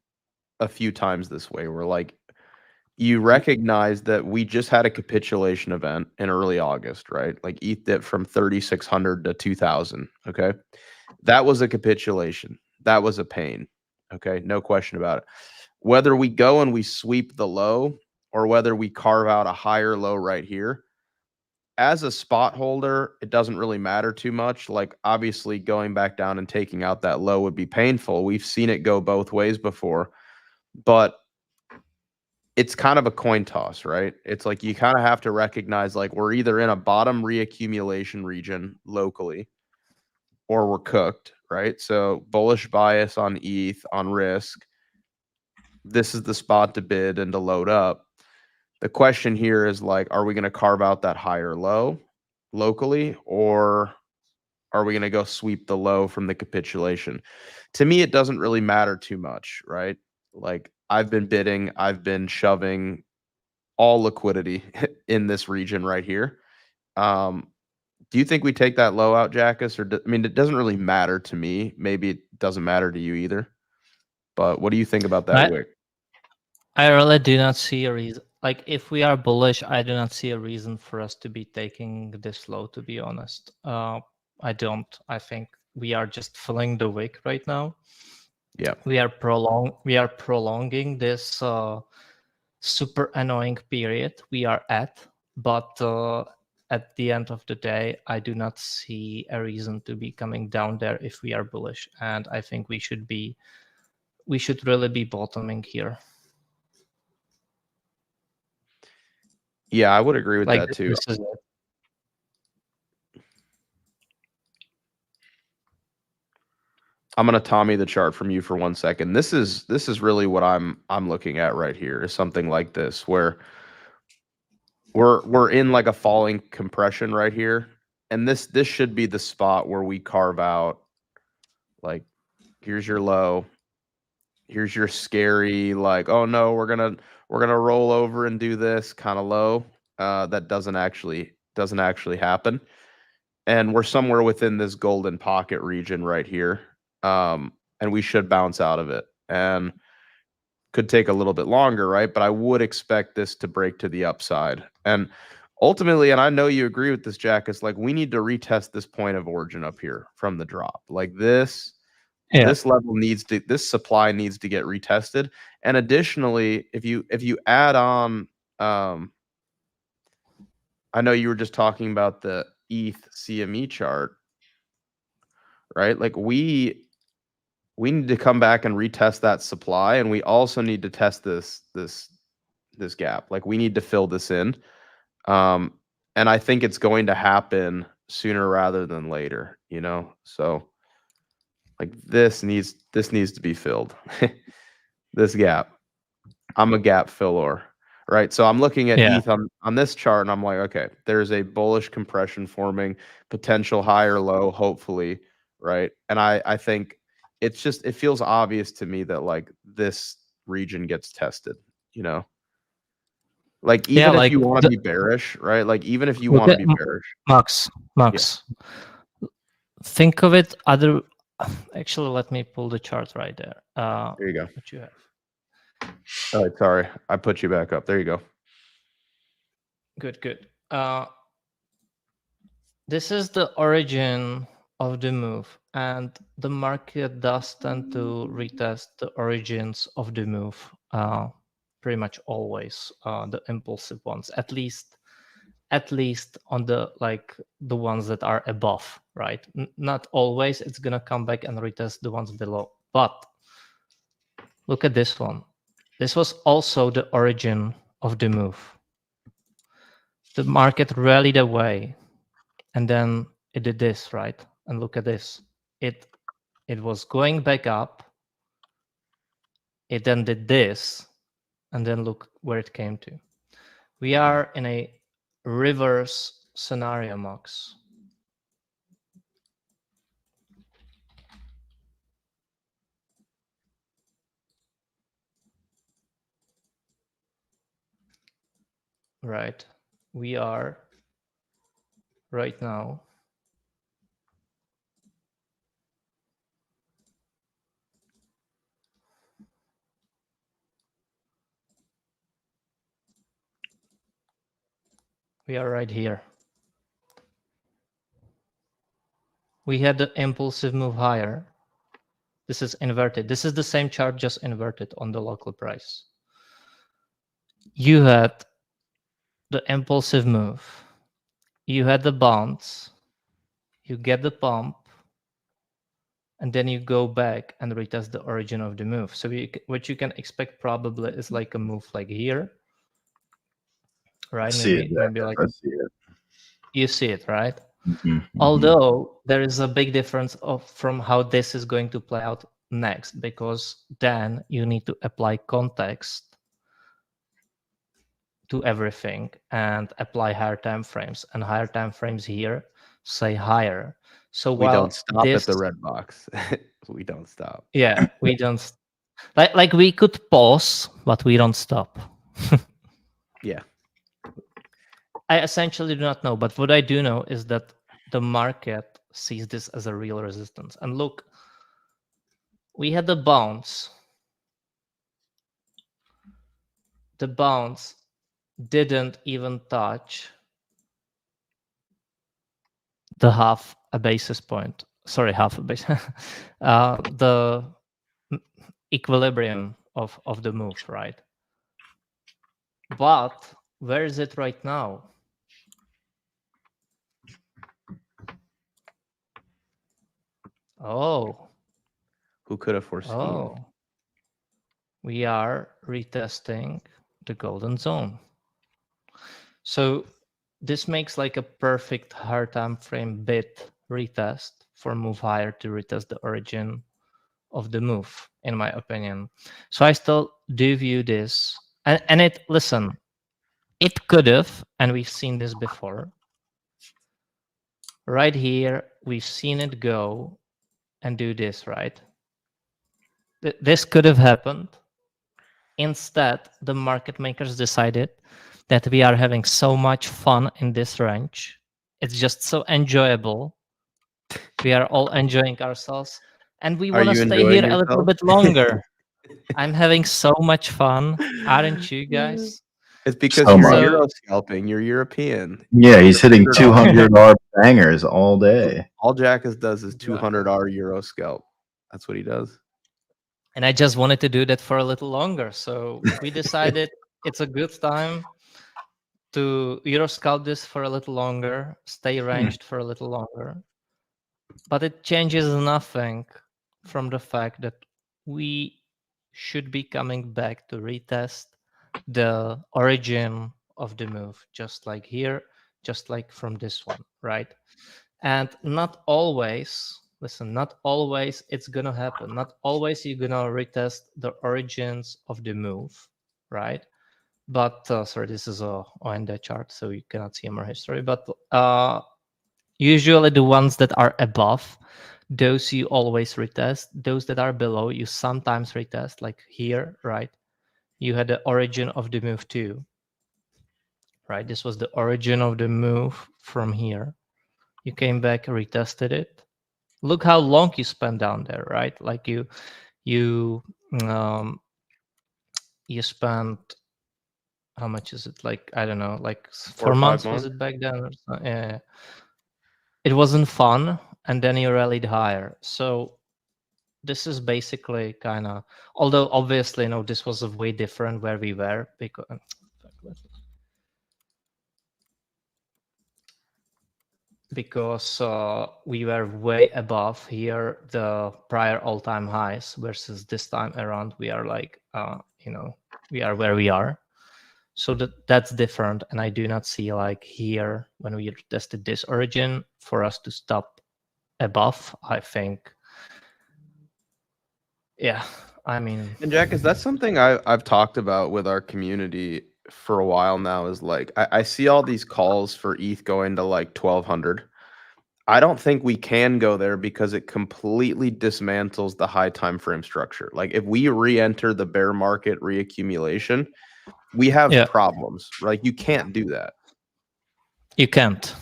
a few times this way. Where like you recognize that we just had a capitulation event in early August, right? Like ETH dipped from 3,600 to 2,000. Okay. That was a capitulation. That was a pain. Okay. No question about it. Whether we go and we sweep the low or whether we carve out a higher low right here, as a spot holder, it doesn't really matter too much. Like obviously going back down and taking out that low would be painful. We've seen it go both ways before, but it's kind of a coin toss, right? It's like you kind of have to recognize like we're either in a bottom reaccumulation region locally or we're cooked, right? So bullish bias on ETH on risk. This is the spot to bid and to load up. The question here is like, are we going to carve out that higher low locally, or are we going to go sweep the low from the capitulation? To me, it doesn't really matter too much, right? Like I've been bidding, I've been shoving all liquidity in this region right here. Do you think we take that low out, Jackus? Or I mean, it doesn't really matter to me. Maybe it doesn't matter to you either. But what do you think about that wick? I really do not see a reason. Like, if we are bullish, I do not see a reason for us to be taking this low, to be honest. I don't. I think we are just filling the wick right now. Yeah. We are prolonging this super annoying period we are at, but at the end of the day, I do not see a reason to be coming down there if we are bullish, and I think we should really be bottoming here. Yeah, I would agree with Like, that too. this is it. I'm gonna Tommy the chart from you for 1 second. This is really what I'm looking at right here, is something like this where we're in like a falling compression right here, and this should be the spot where we carve out like, here's your low, here's your scary like, oh no, we're gonna roll over and do this kind of low. That doesn't actually happen, and we're somewhere within this golden pocket region right here, and we should bounce out of it. And could take a little bit longer, right? But I would expect this to break to the upside. And ultimately, and I know you agree with this, Jack, it's like we need to retest this point of origin up here from the drop. Like this level needs to, this supply needs to get retested. And additionally, if you add on, I know you were just talking about the ETH CME chart, right? Like we need to come back and retest that supply, and we also need to test this gap. Like we need to fill this in. And I think it's going to happen sooner rather than later, you know? So like this needs to be filled. This gap. I'm a gap filler, right? So I'm looking at ETH on this chart and I'm like, okay, there's a bullish compression forming, potential higher low, hopefully, right? And I think it's just, it feels obvious to me that like this region gets tested, you know? Like even if you want to be bearish, right? Like even if you want to be bearish. Max. Think of it other. Actually, let me pull the chart right there. There you go. What you have. All right, sorry, I put you back up. There you go. Good. This is the origin of the move, and the market does tend to retest the origins of the move. Pretty much always, the impulsive ones, at least on the like the ones that are above, right? Not always. It's gonna come back and retest the ones below. But look at this one. This was also the origin of the move. The market rallied away, and then it did this, right? And look at this. It was going back up. It then did this, and then look where it came to. We are in a reverse scenario, Max. Right. We are right now right here. We had the impulsive move higher. This is inverted. This is the same chart, just inverted on the local price. You had the impulsive move. You had the bounce. You get the pump. And then you go back and retest the origin of the move. So what you can expect probably is like a move like here. Right? Maybe like I see it. You see it, right? Mm-hmm. Although there is a big difference from how this is going to play out next, because then you need to apply context to everything and apply higher time frames, and higher time frames here say higher. So we don't stop at the red box. We don't stop. Yeah, we don't. Like we could pause, but we don't stop. Yeah. I essentially do not know, but what I do know is that the market sees this as a real resistance. And look, we had the bounce. The bounce didn't even touch the half a basis point. Sorry, half a basis. The equilibrium of the move, right? But where is it right now? Oh. Who could have foreseen? Oh. We are retesting the golden zone. So this makes like a perfect higher time frame bit retest for move higher to retest the origin of the move, in my opinion. So I still do view this, and listen, it could have, and we've seen this before. Right here, we've seen it go and do this, right? This could have happened. Instead, the market makers decided that we are having so much fun in this range. It's just so enjoyable. We are all enjoying ourselves, and we want to stay here a little bit longer. I'm having so much fun, aren't you guys? It's because So you're much. Euro scalping. You're European. Yeah, he's hitting $100. 200 bangers all day. All Jackus does is Exactly. $200 Euro scalp. That's what he does. And I just wanted to do that for a little longer. So we decided it's a good time to Euro scalp this for a little longer, stay ranged for a little longer. But it changes nothing from the fact that we should be coming back to retest the origin of the move, just like here, just like from this one, right? And not always, listen, not always it's gonna happen. Not always you're gonna retest the origins of the move, right? But sorry, this is a OND chart, so you cannot see more history. But usually the ones that are above, those you always retest. Those that are below, you sometimes retest. Like here, right? You had the origin of the move too, right? This was the origin of the move from here. You came back, retested it. Look how long you spent down there, right? Like you spent, how much is it? Like, I don't know, like 4 or 5 4 months was months. it back then? Yeah. It wasn't fun, and then you rallied higher. So this is basically kind of, although obviously, this was a way different where we were because we were way above here the prior all-time highs, versus this time around we are like we are where we are. So that's different, and I do not see like here when we tested this origin for us to stop above. I think, yeah, I mean, And Jack, is that something I've talked about with our community for a while now? Is like I see all these calls for ETH going to like 1,200. I don't think we can go there because it completely dismantles the high time frame structure. Like if we re-enter the bear market reaccumulation, we have Yeah. problems. Like you can't do that. You can't.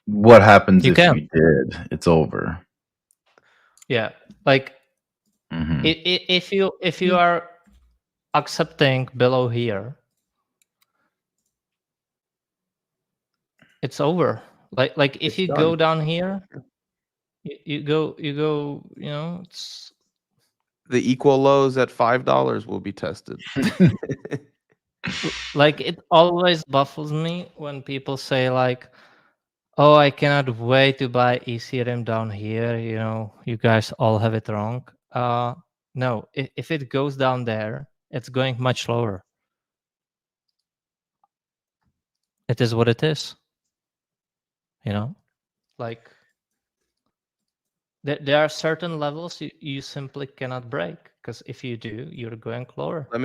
What happens You if can. you did? It's over. Yeah, like Mhm. if you are accepting below here, it's over. Like if It's you go done. down here, you go, it's The equal lows at $5 will be tested. like, it always baffles me when people say like, oh, I cannot wait to buy Ethereum down here, you guys all have it wrong. No, if it goes down there, it's going much lower. It is what it is. Like there are certain levels you simply cannot break, because if you do, you're going lower. Let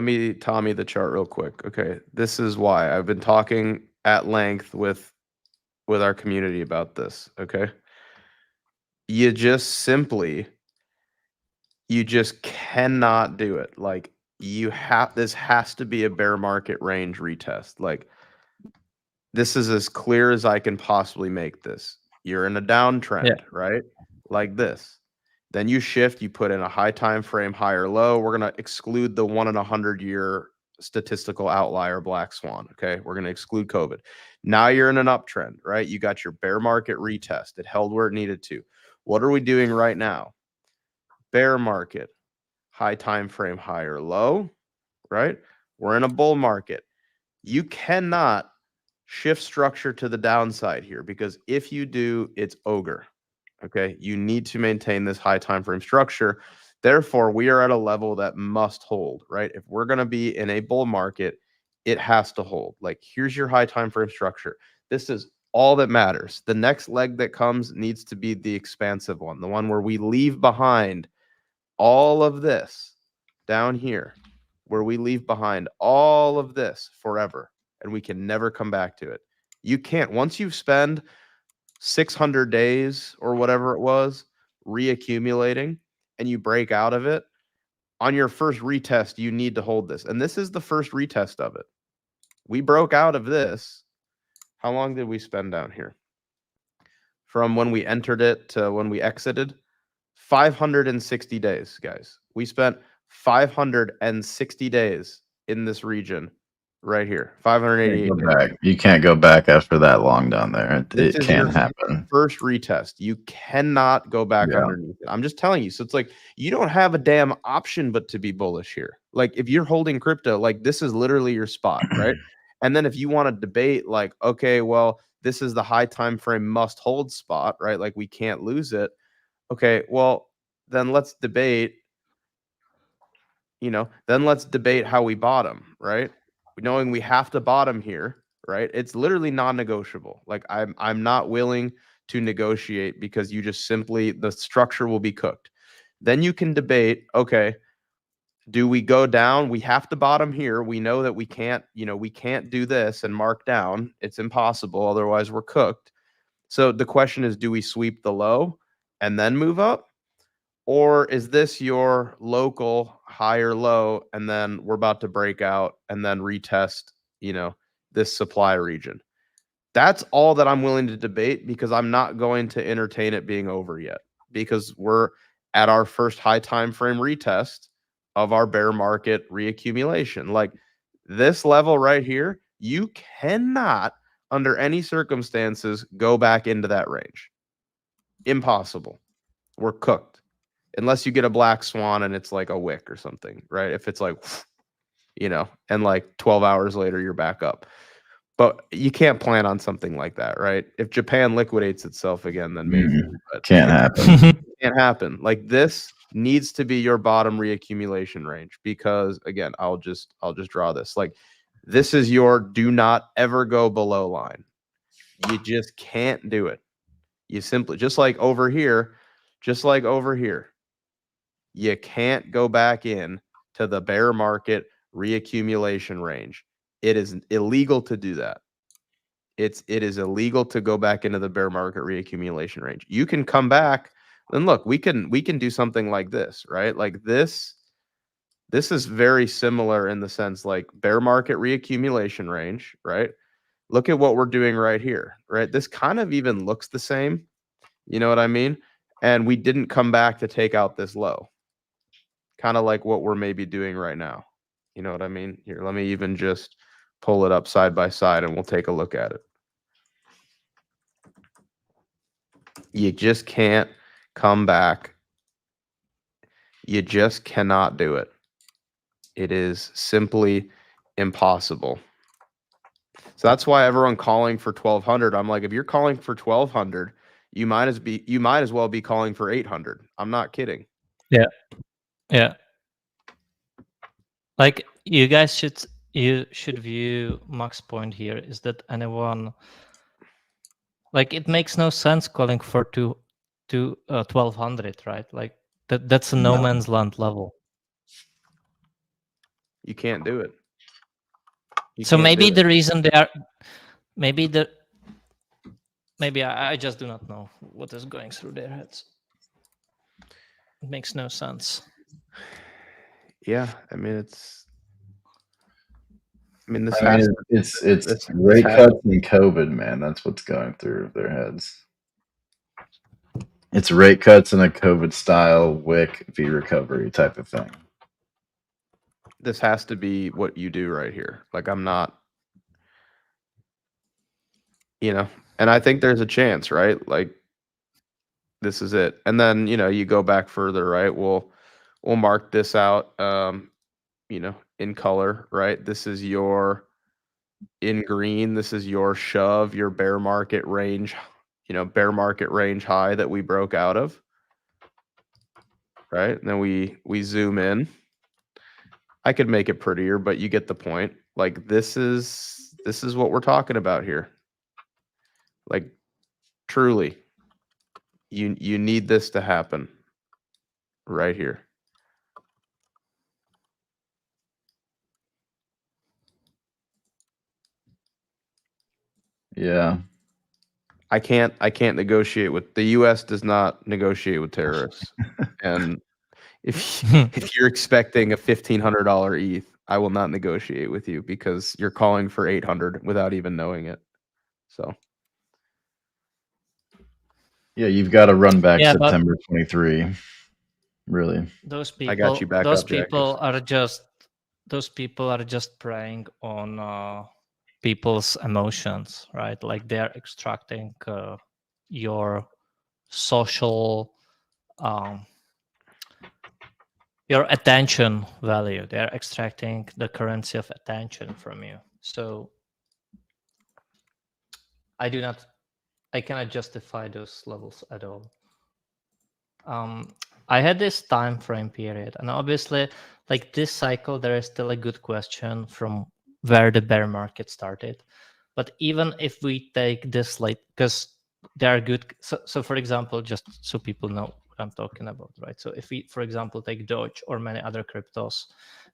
me Tommy the chart real quick. Okay. This is why I've been talking at length with our community about this. Okay. You just cannot do it. Like this has to be a bear market range retest. Like this is as clear as I can possibly make this. You're in a downtrend, right? Like this. Then you shift, you put in a high time frame, high or low. We're going to exclude the 1 in 100-year statistical outlier black swan. Okay. We're going to exclude COVID. Now you're in an uptrend, right? You got your bear market retest. It held where it needed to. What are we doing right now? Bear market, high time frame, high or low, right? We're in a bull market. You cannot shift structure to the downside here, because if you do, it's ogre. Okay, you need to maintain this high time frame structure. Therefore, we are at a level that must hold, right? If we're going to be in a bull market, it has to hold. Like here's your high time frame structure. This is all that matters. The next leg that comes needs to be the expansive one, the one where we leave behind all of this down here, where we leave behind all of this forever and we can never come back to it. You can't, once you've spent 600 days or whatever it was reaccumulating and you break out of it, on your first retest, you need to hold this. And this is the first retest of it. We broke out of this. How long did we spend down here? From when we entered it to when we exited? 560 days, guys. We spent 560 days in this region right here. 588 days. You can't go back after that long down there. This It is your can't happen. first retest. You cannot go back Yeah. underneath it. I'm just telling you. So it's like you don't have a damn option but to be bullish here. Like if you're holding crypto, like this is literally your spot, right? And then if you want to debate, like, okay, well, this is the high time frame must hold spot, right? Like we can't lose it. Okay, well, then let's debate, then let's debate how we bottom, right? Knowing we have to bottom here, right? It's literally non-negotiable. Like I'm not willing to negotiate because you just simply the structure will be cooked. Then you can debate, okay, do we go down? We have to bottom here. We know that we can't do this and mark down. It's impossible. Otherwise, we're cooked. So the question is, do we sweep the low and then move up? Or is this your local higher low and then we're about to break out and then retest, this supply region? That's all that I'm willing to debate because I'm not going to entertain it being over yet because we're at our first high time frame retest of our bear market reaccumulation. Like this level right here, you cannot under any circumstances go back into that range. Impossible. We're cooked. Unless you get a black swan and it's like a wick or something, right? If it's like, and like 12 hours later, you're back up. But you can't plan on something like that, right? If Japan liquidates itself again, then maybe. But Can't happen. Can't happen. Like this needs to be your bottom reaccumulation range because again, I'll just draw this. Like this is your do not ever go below line. You just can't do it. You simply just like over here, you can't go back in to the bear market reaccumulation range. It is illegal to do that. It is illegal to go back into the bear market reaccumulation range. You can come back and look, we can do something like this, right? Like this is very similar in the sense like bear market reaccumulation range, right? Look at what we're doing right here, right? This kind of even looks the same. You know what I mean? And we didn't come back to take out this low. Kind of like what we're maybe doing right now. You know what I mean? Here, let me even just pull it up side by side and we'll take a look at it. You just can't come back. You just cannot do it. It is simply impossible. So that's why everyone calling for 1200. I'm like, if you're calling for 1200, you might as well be calling for 800. I'm not kidding. Yeah. Like you guys should view Mac's point here is that anyone, like it makes no sense calling for 1200, right? Like that's a no man's land level. You can't do it. So maybe the reason they are, maybe I just do not know what is going through their heads. It makes no sense. Yeah, I mean it's rate cuts and COVID, man. That's what's going through their heads. It's rate cuts and a COVID style wick V recovery type of thing. This has to be what you do right here. Like I'm not, and I think there's a chance, right? Like this is it. And then, you go back further, right? We'll mark this out, in color, right? This is your in green. This is your shove, your bear market range, bear market range high that we broke out of, right? And then we zoom in. I could make it prettier, but you get the point. Like this is what we're talking about here. Like truly, you need this to happen right here. Yeah. I can't negotiate with the US does not negotiate with terrorists. And if you're expecting a $1,500 ETH, I will not negotiate with you because you're calling for 800 without even knowing it. So yeah, you've got to run back September 23. really. Those I got you people, back those up, people Jackus. are just preying on people's emotions, right? Like they're extracting your social, your attention value. They're extracting the currency of attention from you. So I cannot justify those levels at all. I had this time frame period, and obviously, like this cycle, there is still a good question from where the bear market started. But even if we take this, like, because there are good, so for example, just so people know what I'm talking about, right? So if we, for example, take Doge or many other cryptos,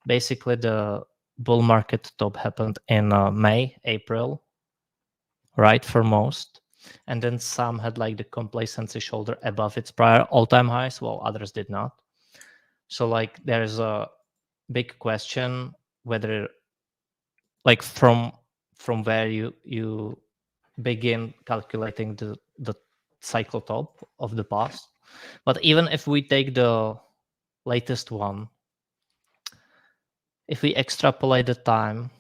basically the bull market top happened in May, April, right, for most. And then some had like the complacency shoulder above its prior all-time highs, while others did not. So like there's a big question whether, like, from where you begin calculating the cycle top of the past. But even if we take the latest one, if we extrapolate the time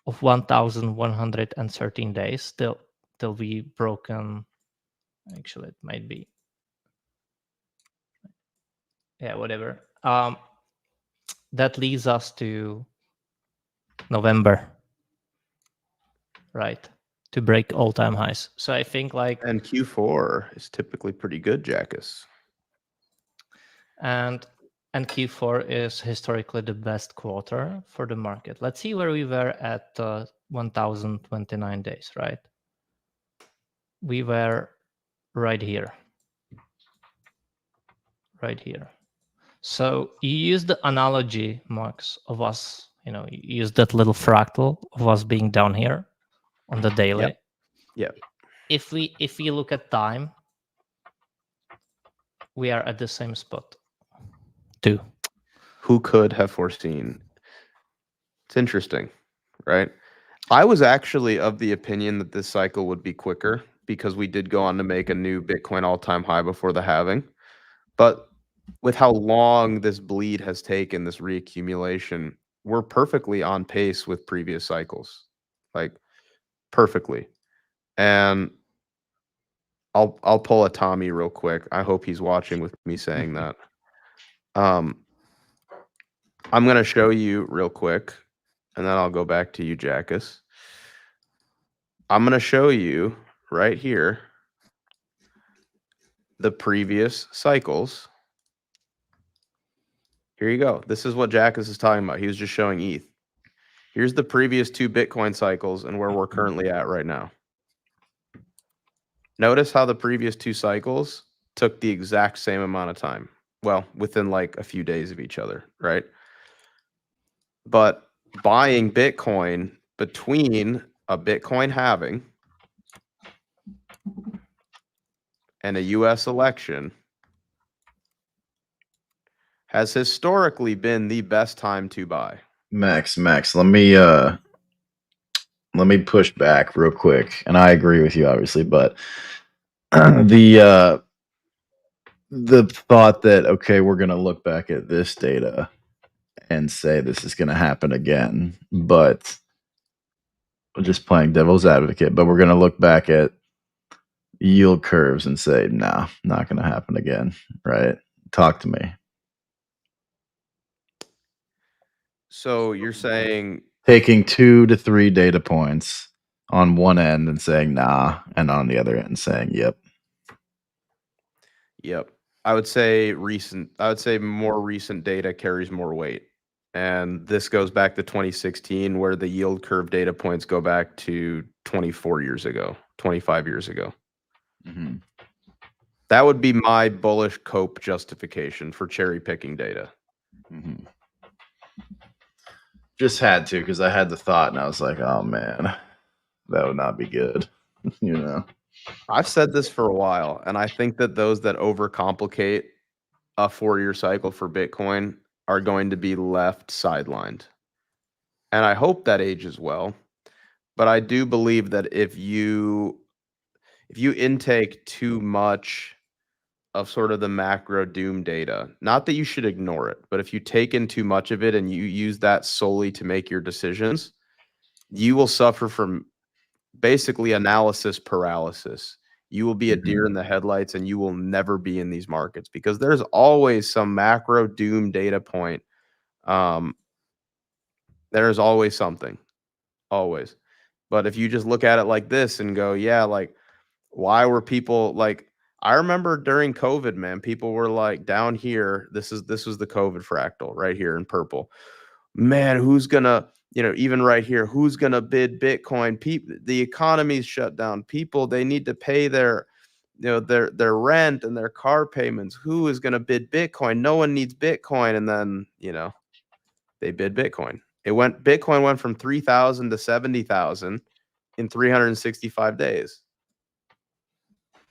of 1113 days till we broken, actually it might be, yeah, whatever, that leads us to November, right, to break all-time highs. So I think like, And Q4 is typically pretty good, Jackus. and Q4 is historically the best quarter for the market. Let's see where we were at 1029 days, right? We were right here. Right here. So you use the analogy, Max, of us, you use that little fractal of us being down here on the daily. Yep. If we look at time, we are at the same spot too. Who could have foreseen? It's interesting, right? I was actually of the opinion that this cycle would be quicker because we did go on to make a new Bitcoin all-time high before the halving. But with how long this bleed has taken, this reaccumulation, we're perfectly on pace with previous cycles. Like perfectly. And I'll pull a Tommy real quick. I hope he's watching with me saying that. I'm going to show you real quick, and then I'll go back to you, Jackus. I'm going to show you right here the previous cycles. Here you go. This is what Jackus is talking about. He was just showing ETH. Here's the previous two Bitcoin cycles and where we're currently at right now. Notice how the previous two cycles took the exact same amount of time. Well, within like a few days of each other, right? But buying Bitcoin between a Bitcoin halving and a US election has historically been the best time to buy. Max, let me push back real quick, and I agree with you, obviously, but the thought that, okay, we're going to look back at this data and say this is going to happen again, but we're just playing devil's advocate, but we're going to look back at yield curves and say, nah, not going to happen again, right? Talk to me. So you're saying Taking 2 to 3 data points on one end and saying nah, and on the other end saying yep. Yep. I would say more recent data carries more weight. And this goes back to 2016, where the yield curve data points go back to 24 years ago, 25 years ago. Mm-hmm. That would be my bullish cope justification for cherry picking data. Mm-hmm. Just had to, because I had the thought and I was like, oh man, that would not be good. I've said this for a while, and I think that those that overcomplicate a 4-year cycle for Bitcoin are going to be left sidelined. And I hope that ages well. But I do believe that if you intake too much of sort of the macro doom data. Not that you should ignore it, but if you take in too much of it and you use that solely to make your decisions, you will suffer from basically analysis paralysis. You will be a deer in the headlights and you will never be in these markets because there's always some macro doom data point. There's always something, always. But if you just look at it like this and go, yeah, like, why were people like, I remember during COVID, man, people were like down here. This was the COVID fractal right here in purple. Man, who's gonna, even right here, who's gonna bid Bitcoin? People, the economy's shut down. People, they need to pay their, their rent and their car payments. Who is gonna bid Bitcoin? No one needs Bitcoin. And then, they bid Bitcoin. Bitcoin went from 3,000 to 70,000 in 365 days.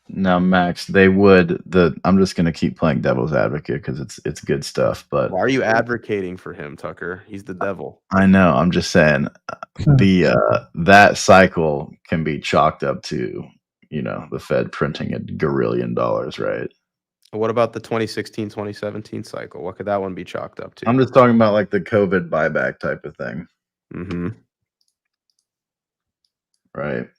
Now, Max, I'm just gonna keep playing devil's advocate because it's good stuff. But Why are you advocating for him, Tucker? He's the devil. I know. I'm just saying that cycle can be chalked up to the Fed printing $1 gazillion, right? What about the 2016, 2017 cycle? What could that one be chalked up to? I'm just talking about like the COVID buyback type of thing. Mm-hmm. Right.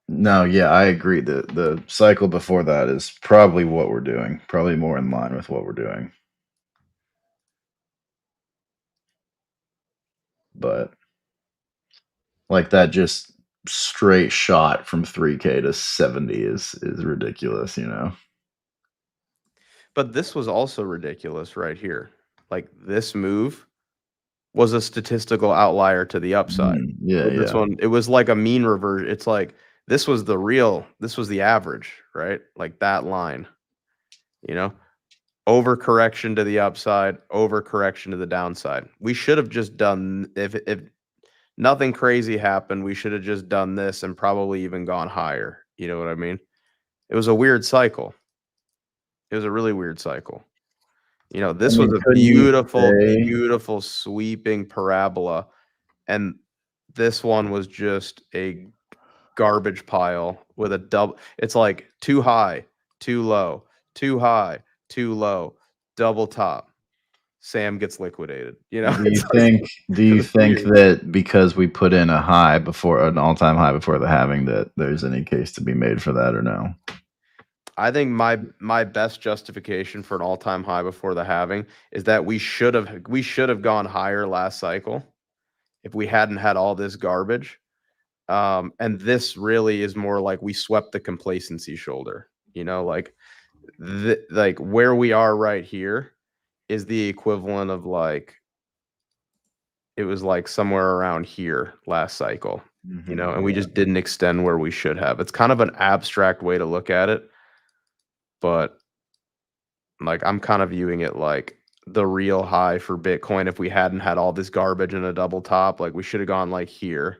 No, yeah, I agree. The cycle before that is probably what we're doing, probably more in line with what we're doing. But like that just straight shot from 3K to 70 is ridiculous, But this was also ridiculous right here. Like this move was a statistical outlier to the upside. Yeah, This one, it was like a mean reversion. It's like this was the average, right? Like that line, overcorrection to the upside, overcorrection to the downside. We should have just done, if nothing crazy happened, we should have just done this and probably even gone higher. You know what I mean? It was a weird cycle. It was a really weird cycle. This was a beautiful sweeping parabola. And this one was just a garbage pile with a double. It's like too high, too low, too high, too low, double top. Sam gets liquidated. Do you think that because we put in an all-time high before the halving, that there's any case to be made for that or no? I think my best justification for an all-time high before the halving is that we should have gone higher last cycle if we hadn't had all this garbage. And this really is more like we swept the complacency shoulder. Like where we are right here is the equivalent of like it was like somewhere around here last cycle, and we just didn't extend where we should have. It's kind of an abstract way to look at it, but like I'm kind of viewing it like the real high for Bitcoin if we hadn't had all this garbage and a double top. Like we should have gone like here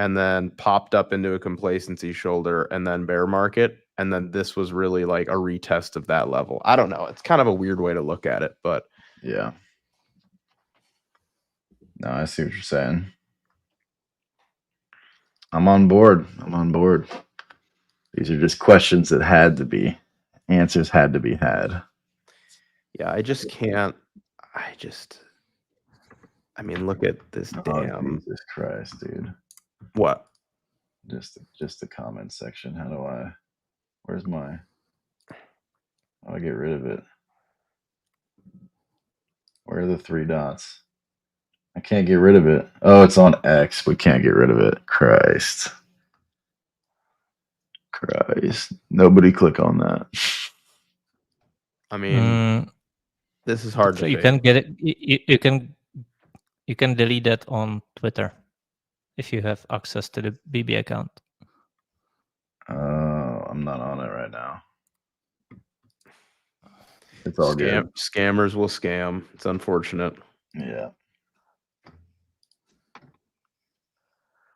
and then popped up into a complacency shoulder and then bear market. And then this was really like a retest of that level. I don't know. It's kind of a weird way to look at it, but yeah. No, I see what you're saying. I'm on board. These are just questions that answers had to be had. Yeah, I just can't. I mean, look at this damn. Jesus Christ, dude. What? Just the comment section. Where's my? How do I get rid of it? Where are the 3 dots? I can't get rid of it. Oh, it's on X. We can't get rid of it. Christ. Nobody click on that. I mean, this is hard to you fake. can get it. You can delete that on Twitter if you have access to the BB account. I'm not on it right now. It's all good. Scammers will scam. It's unfortunate. Yeah.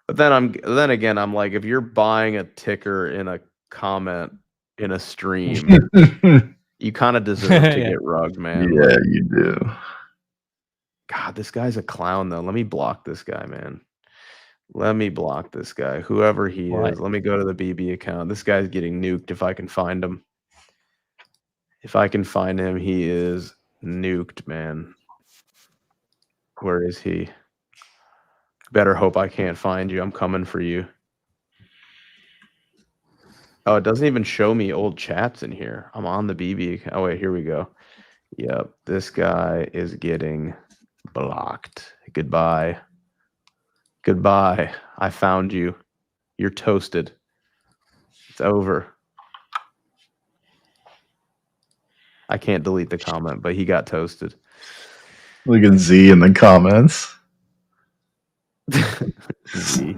But then again, I'm like, if you're buying a ticker in a comment in a stream, you kind of deserve to get rugged, man. Yeah, you do. God, this guy's a clown though. Let me block this guy, man. Let me block this guy, whoever he Why? is. Let me go to the BB account. This guy's getting nuked if I can find him. If I can find him, he is nuked, man. Where is he? Better hope I can't find you. I'm coming for you. Oh, it doesn't even show me old chats in here. I'm on the BB account. Oh, wait, here we go. Yep, this guy is getting blocked. Goodbye. Goodbye. I found you. You're toasted. It's over. I can't delete the comment, but he got toasted. Look at Z in the comments. Z.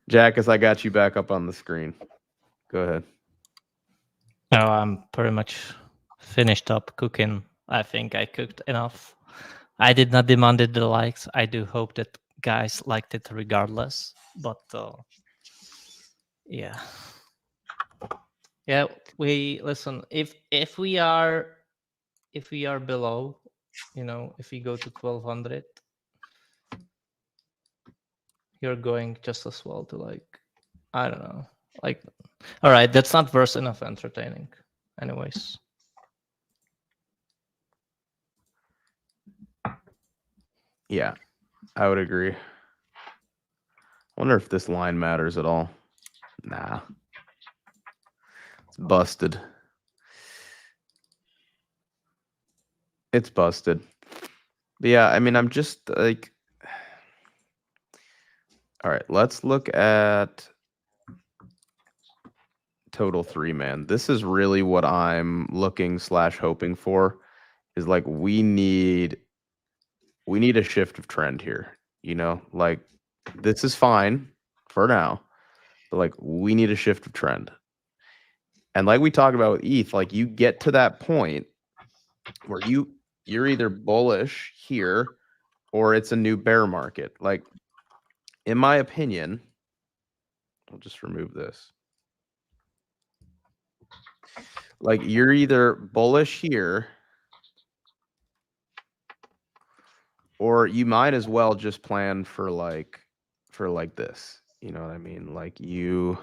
Jackus, I got you back up on the screen. Go ahead. No, I'm pretty much finished up cooking. I think I cooked enough. I did not demand the likes. I do hope that guys liked it regardless. But yeah. Yeah, we listen, if we are below, if we go to 1200, you're going just as well to like, I don't know, like, all right, that's not worse enough entertaining anyways. Yeah, I would agree. I wonder if this line matters at all. Nah. It's busted. It's busted. But yeah, I mean, I'm just like, all right, let's look at total 3, man. This is really what I'm looking / hoping for, is like we need a shift of trend here. Like this is fine for now, but like we need a shift of trend. And like we talked about with ETH, like you get to that point where you're either bullish here or it's a new bear market. Like, in my opinion, I'll just remove this. Like, you're either bullish here or you might as well just plan for like this. You know what I mean? Like you're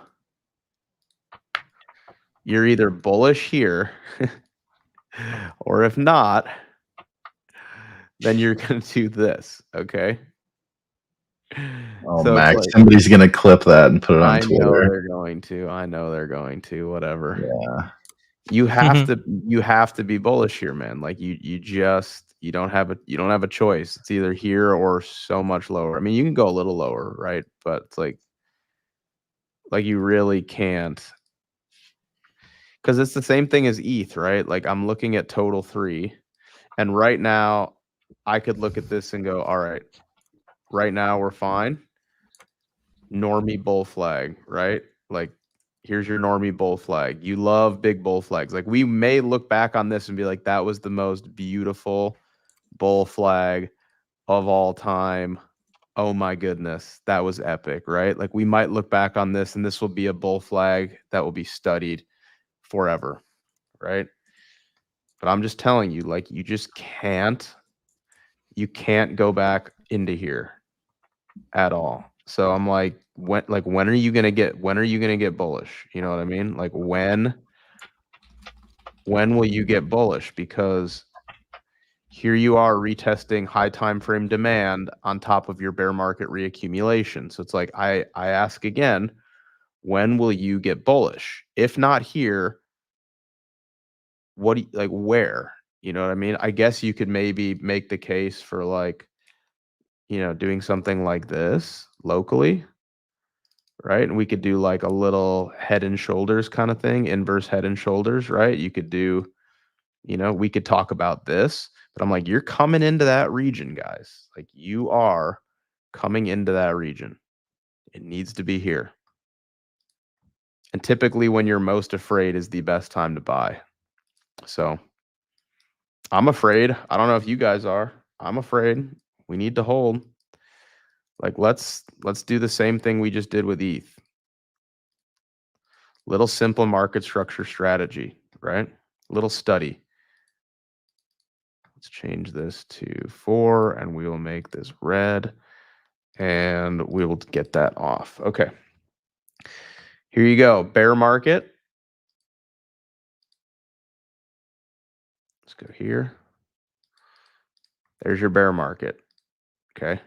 either bullish here or if not, then you're going to do this, okay? Oh, So it's Max, like, somebody's gonna clip that and put it on I know Twitter. they're going to. I know they're going to. Whatever. Yeah. You have to be bullish here, man. Like you don't have a choice. It's either here or so much lower. I mean, you can go a little lower, right? But it's like you really can't, because it's the same thing as ETH, right? Like I'm looking at total 3, and right now I could look at this and go, all right, right now we're fine. Normie bull flag, right? Like here's your normie bull flag. You love big bull flags. Like we may look back on this and be like, that was the most beautiful bull flag of all time. Oh my goodness, that was epic, right? Like we might look back on this and this will be a bull flag that will be studied forever, right? But I'm just telling you, like you can't go back into here at all. So I'm like, when are you gonna get bullish? You know what I mean? Like when will you get bullish? Because here you are retesting high time frame demand on top of your bear market reaccumulation. So it's like I ask again, when will you get bullish? If not here, what do you, like where? You know what I mean? I guess you could maybe make the case for like, doing something like this locally, right? And we could do like a little head and shoulders kind of thing, inverse head and shoulders, right? You could do, we could talk about this, but I'm like, you're coming into that region, guys. Like you are coming into that region. It needs to be here. And typically when you're most afraid is the best time to buy. So I'm afraid. I don't know if you guys are. I'm afraid. We need to hold. Like let's do the same thing we just did with ETH. Little simple market structure strategy, right? Little study. Let's change this to 4 and we will make this red And we will get that off. Okay. Here you go. Bear market. Let's go here. There's your bear market. Okay.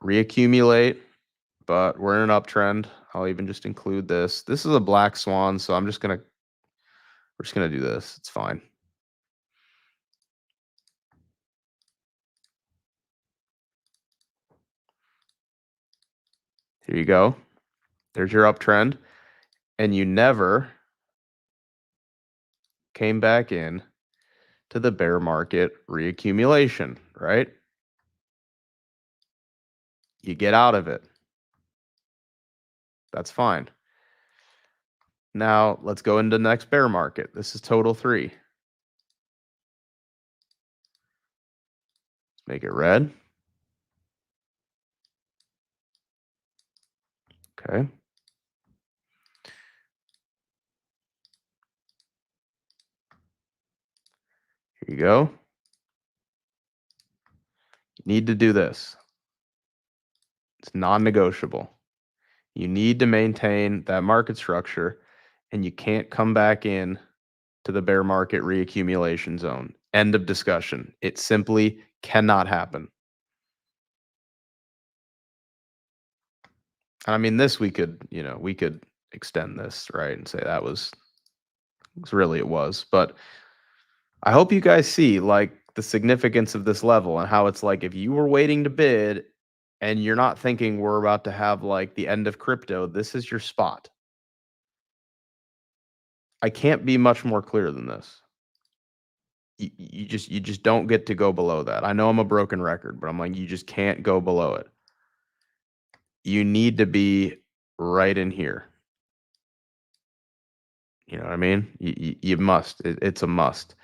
Reaccumulate, but we're in an uptrend. I'll even just include this. This is a black swan, so we're just gonna do this. It's fine. Here you go. There's your uptrend. And you never came back in to the bear market reaccumulation, right? You get out of it. That's fine. Now let's go into the next bear market. This is total 3. Let's make it red. Okay. Here you go. You need to do this. It's non-negotiable. You need to maintain that market structure, and you can't come back in to the bear market reaccumulation zone. End of discussion. It simply cannot happen. I mean, this we could extend this, right, and say that was really it was. But I hope you guys see like the significance of this level and how it's like if you were waiting to bid and you're not thinking we're about to have like the end of crypto, this is your spot. I can't be much more clear than this. You just don't get to go below that. I know I'm a broken record, but I'm like, you just can't go below it. You need to be right in here. You know what I mean? You must. It's a must.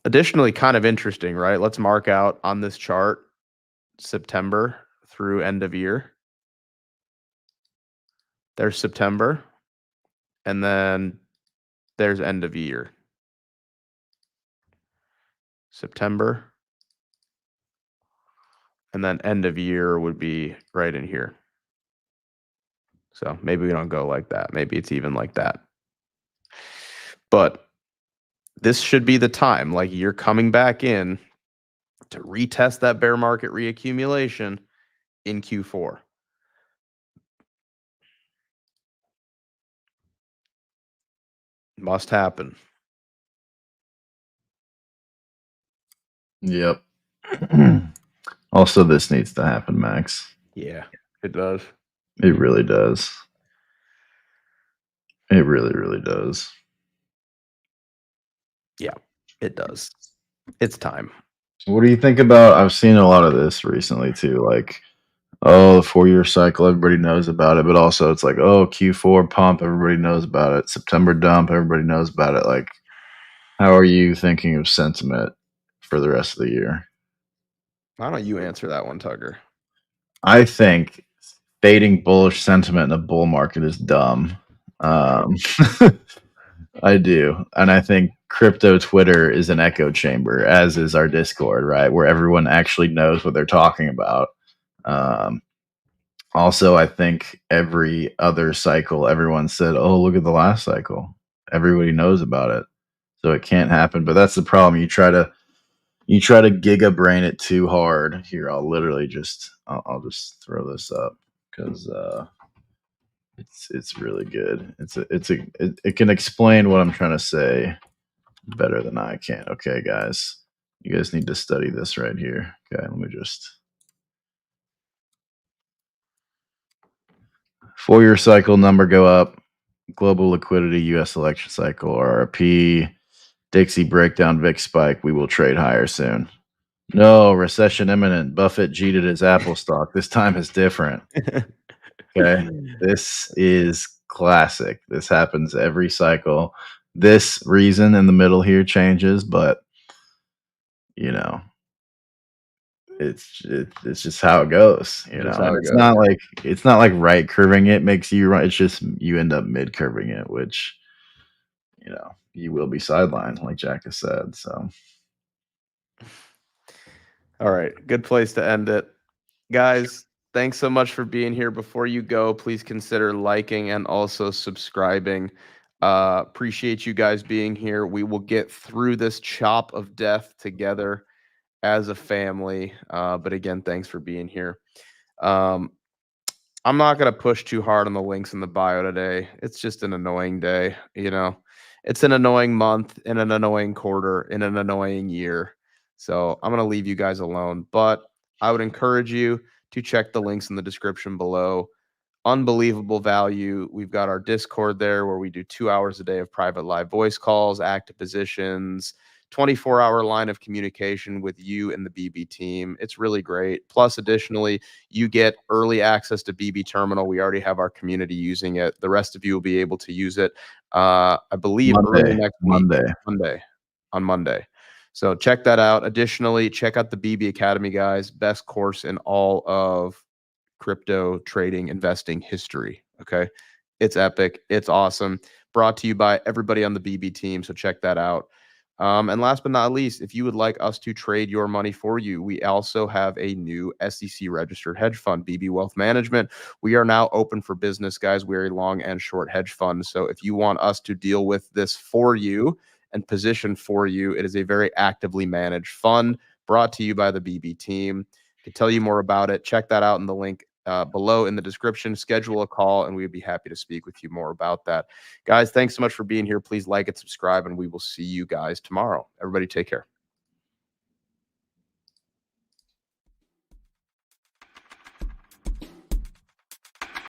Additionally, kind of interesting, right? Let's mark out on this chart September through end of year. There's September, and then there's end of year. September, and then end of year would be right in here. So maybe we don't go like that. Maybe it's even like that. But this should be the time. Like you're coming back in to retest that bear market reaccumulation in Q4. Must happen. Yep. Also, this needs to happen, Max. Yeah, it does. It really does. It really, really does. Yeah, it does. It's time. What do you think about? I've seen a lot of this recently too. Like, oh, the 4-year cycle, everybody knows about it. But also, it's like, oh, Q4 pump, everybody knows about it. September dump, everybody knows about it. Like, how are you thinking of sentiment for the rest of the year? Why don't you answer that one, Tugger? I think fading bullish sentiment in a bull market is dumb. I do. And I think crypto Twitter is an echo chamber, as is our Discord, right? Where everyone actually knows what they're talking about. Also, I think every other cycle, everyone said, oh, look at the last cycle. Everybody knows about it. So it can't happen. But that's the problem. You try to giga brain it too hard. Here, I'll literally just I'll just throw this up because it's really good. It can explain what I'm trying to say better than I can. Okay, guys, you guys need to study this right here. Okay, let me just 4-year cycle number go up. Global liquidity, U.S. election cycle, RRP, Dixie breakdown, VIX spike. We will trade higher soon. No, recession imminent. Buffett cheated his Apple stock. This time is different. Okay. This is classic. This happens every cycle. This reason in the middle here changes, but you know, it's just how it goes, you know. And it's not like right curving it makes you right. It's just you end up mid curving it, which you know, you will be sidelined, like Jack has said. So all right, good place to end it. Guys, Thanks so much for being here. Before you go, please consider liking and also subscribing. Appreciate you guys being here. We will get through this chop of death together as a family. But again, thanks for being here. I'm not going to push too hard on the links in the bio today. It's just an annoying day, you know. It's an annoying month, in an annoying quarter, in an annoying year. So I'm going to leave you guys alone. But I would encourage you to check the links in the description below. Unbelievable value. We've got our Discord there where we do 2 hours a day of private live voice calls, active positions, 24-hour line of communication with you and the BB team. It's really great. Plus, additionally, you get early access to BB Terminal. We already have our community using it. The rest of you will be able to use it, I believe, early next week, on Monday. So check that out. Additionally, check out the BB Academy, guys. Best course in all of crypto trading investing history. Okay. It's epic. It's awesome. Brought to you by everybody on the BB team. So check that out. And last but not least, if you would like us to trade your money for you, we also have a new SEC registered hedge fund, BB Wealth Management. We are now open for business, guys. We're a long and short hedge fund. So if you want us to deal with this for you and position for you, it is a very actively managed fund brought to you by the BB team. To tell you more about it, check that out in the link below in the description. Schedule a call, and we'd be happy to speak with you more about that. Guys, thanks so much for being here. Please like and subscribe, and we will see you guys tomorrow. Everybody take care.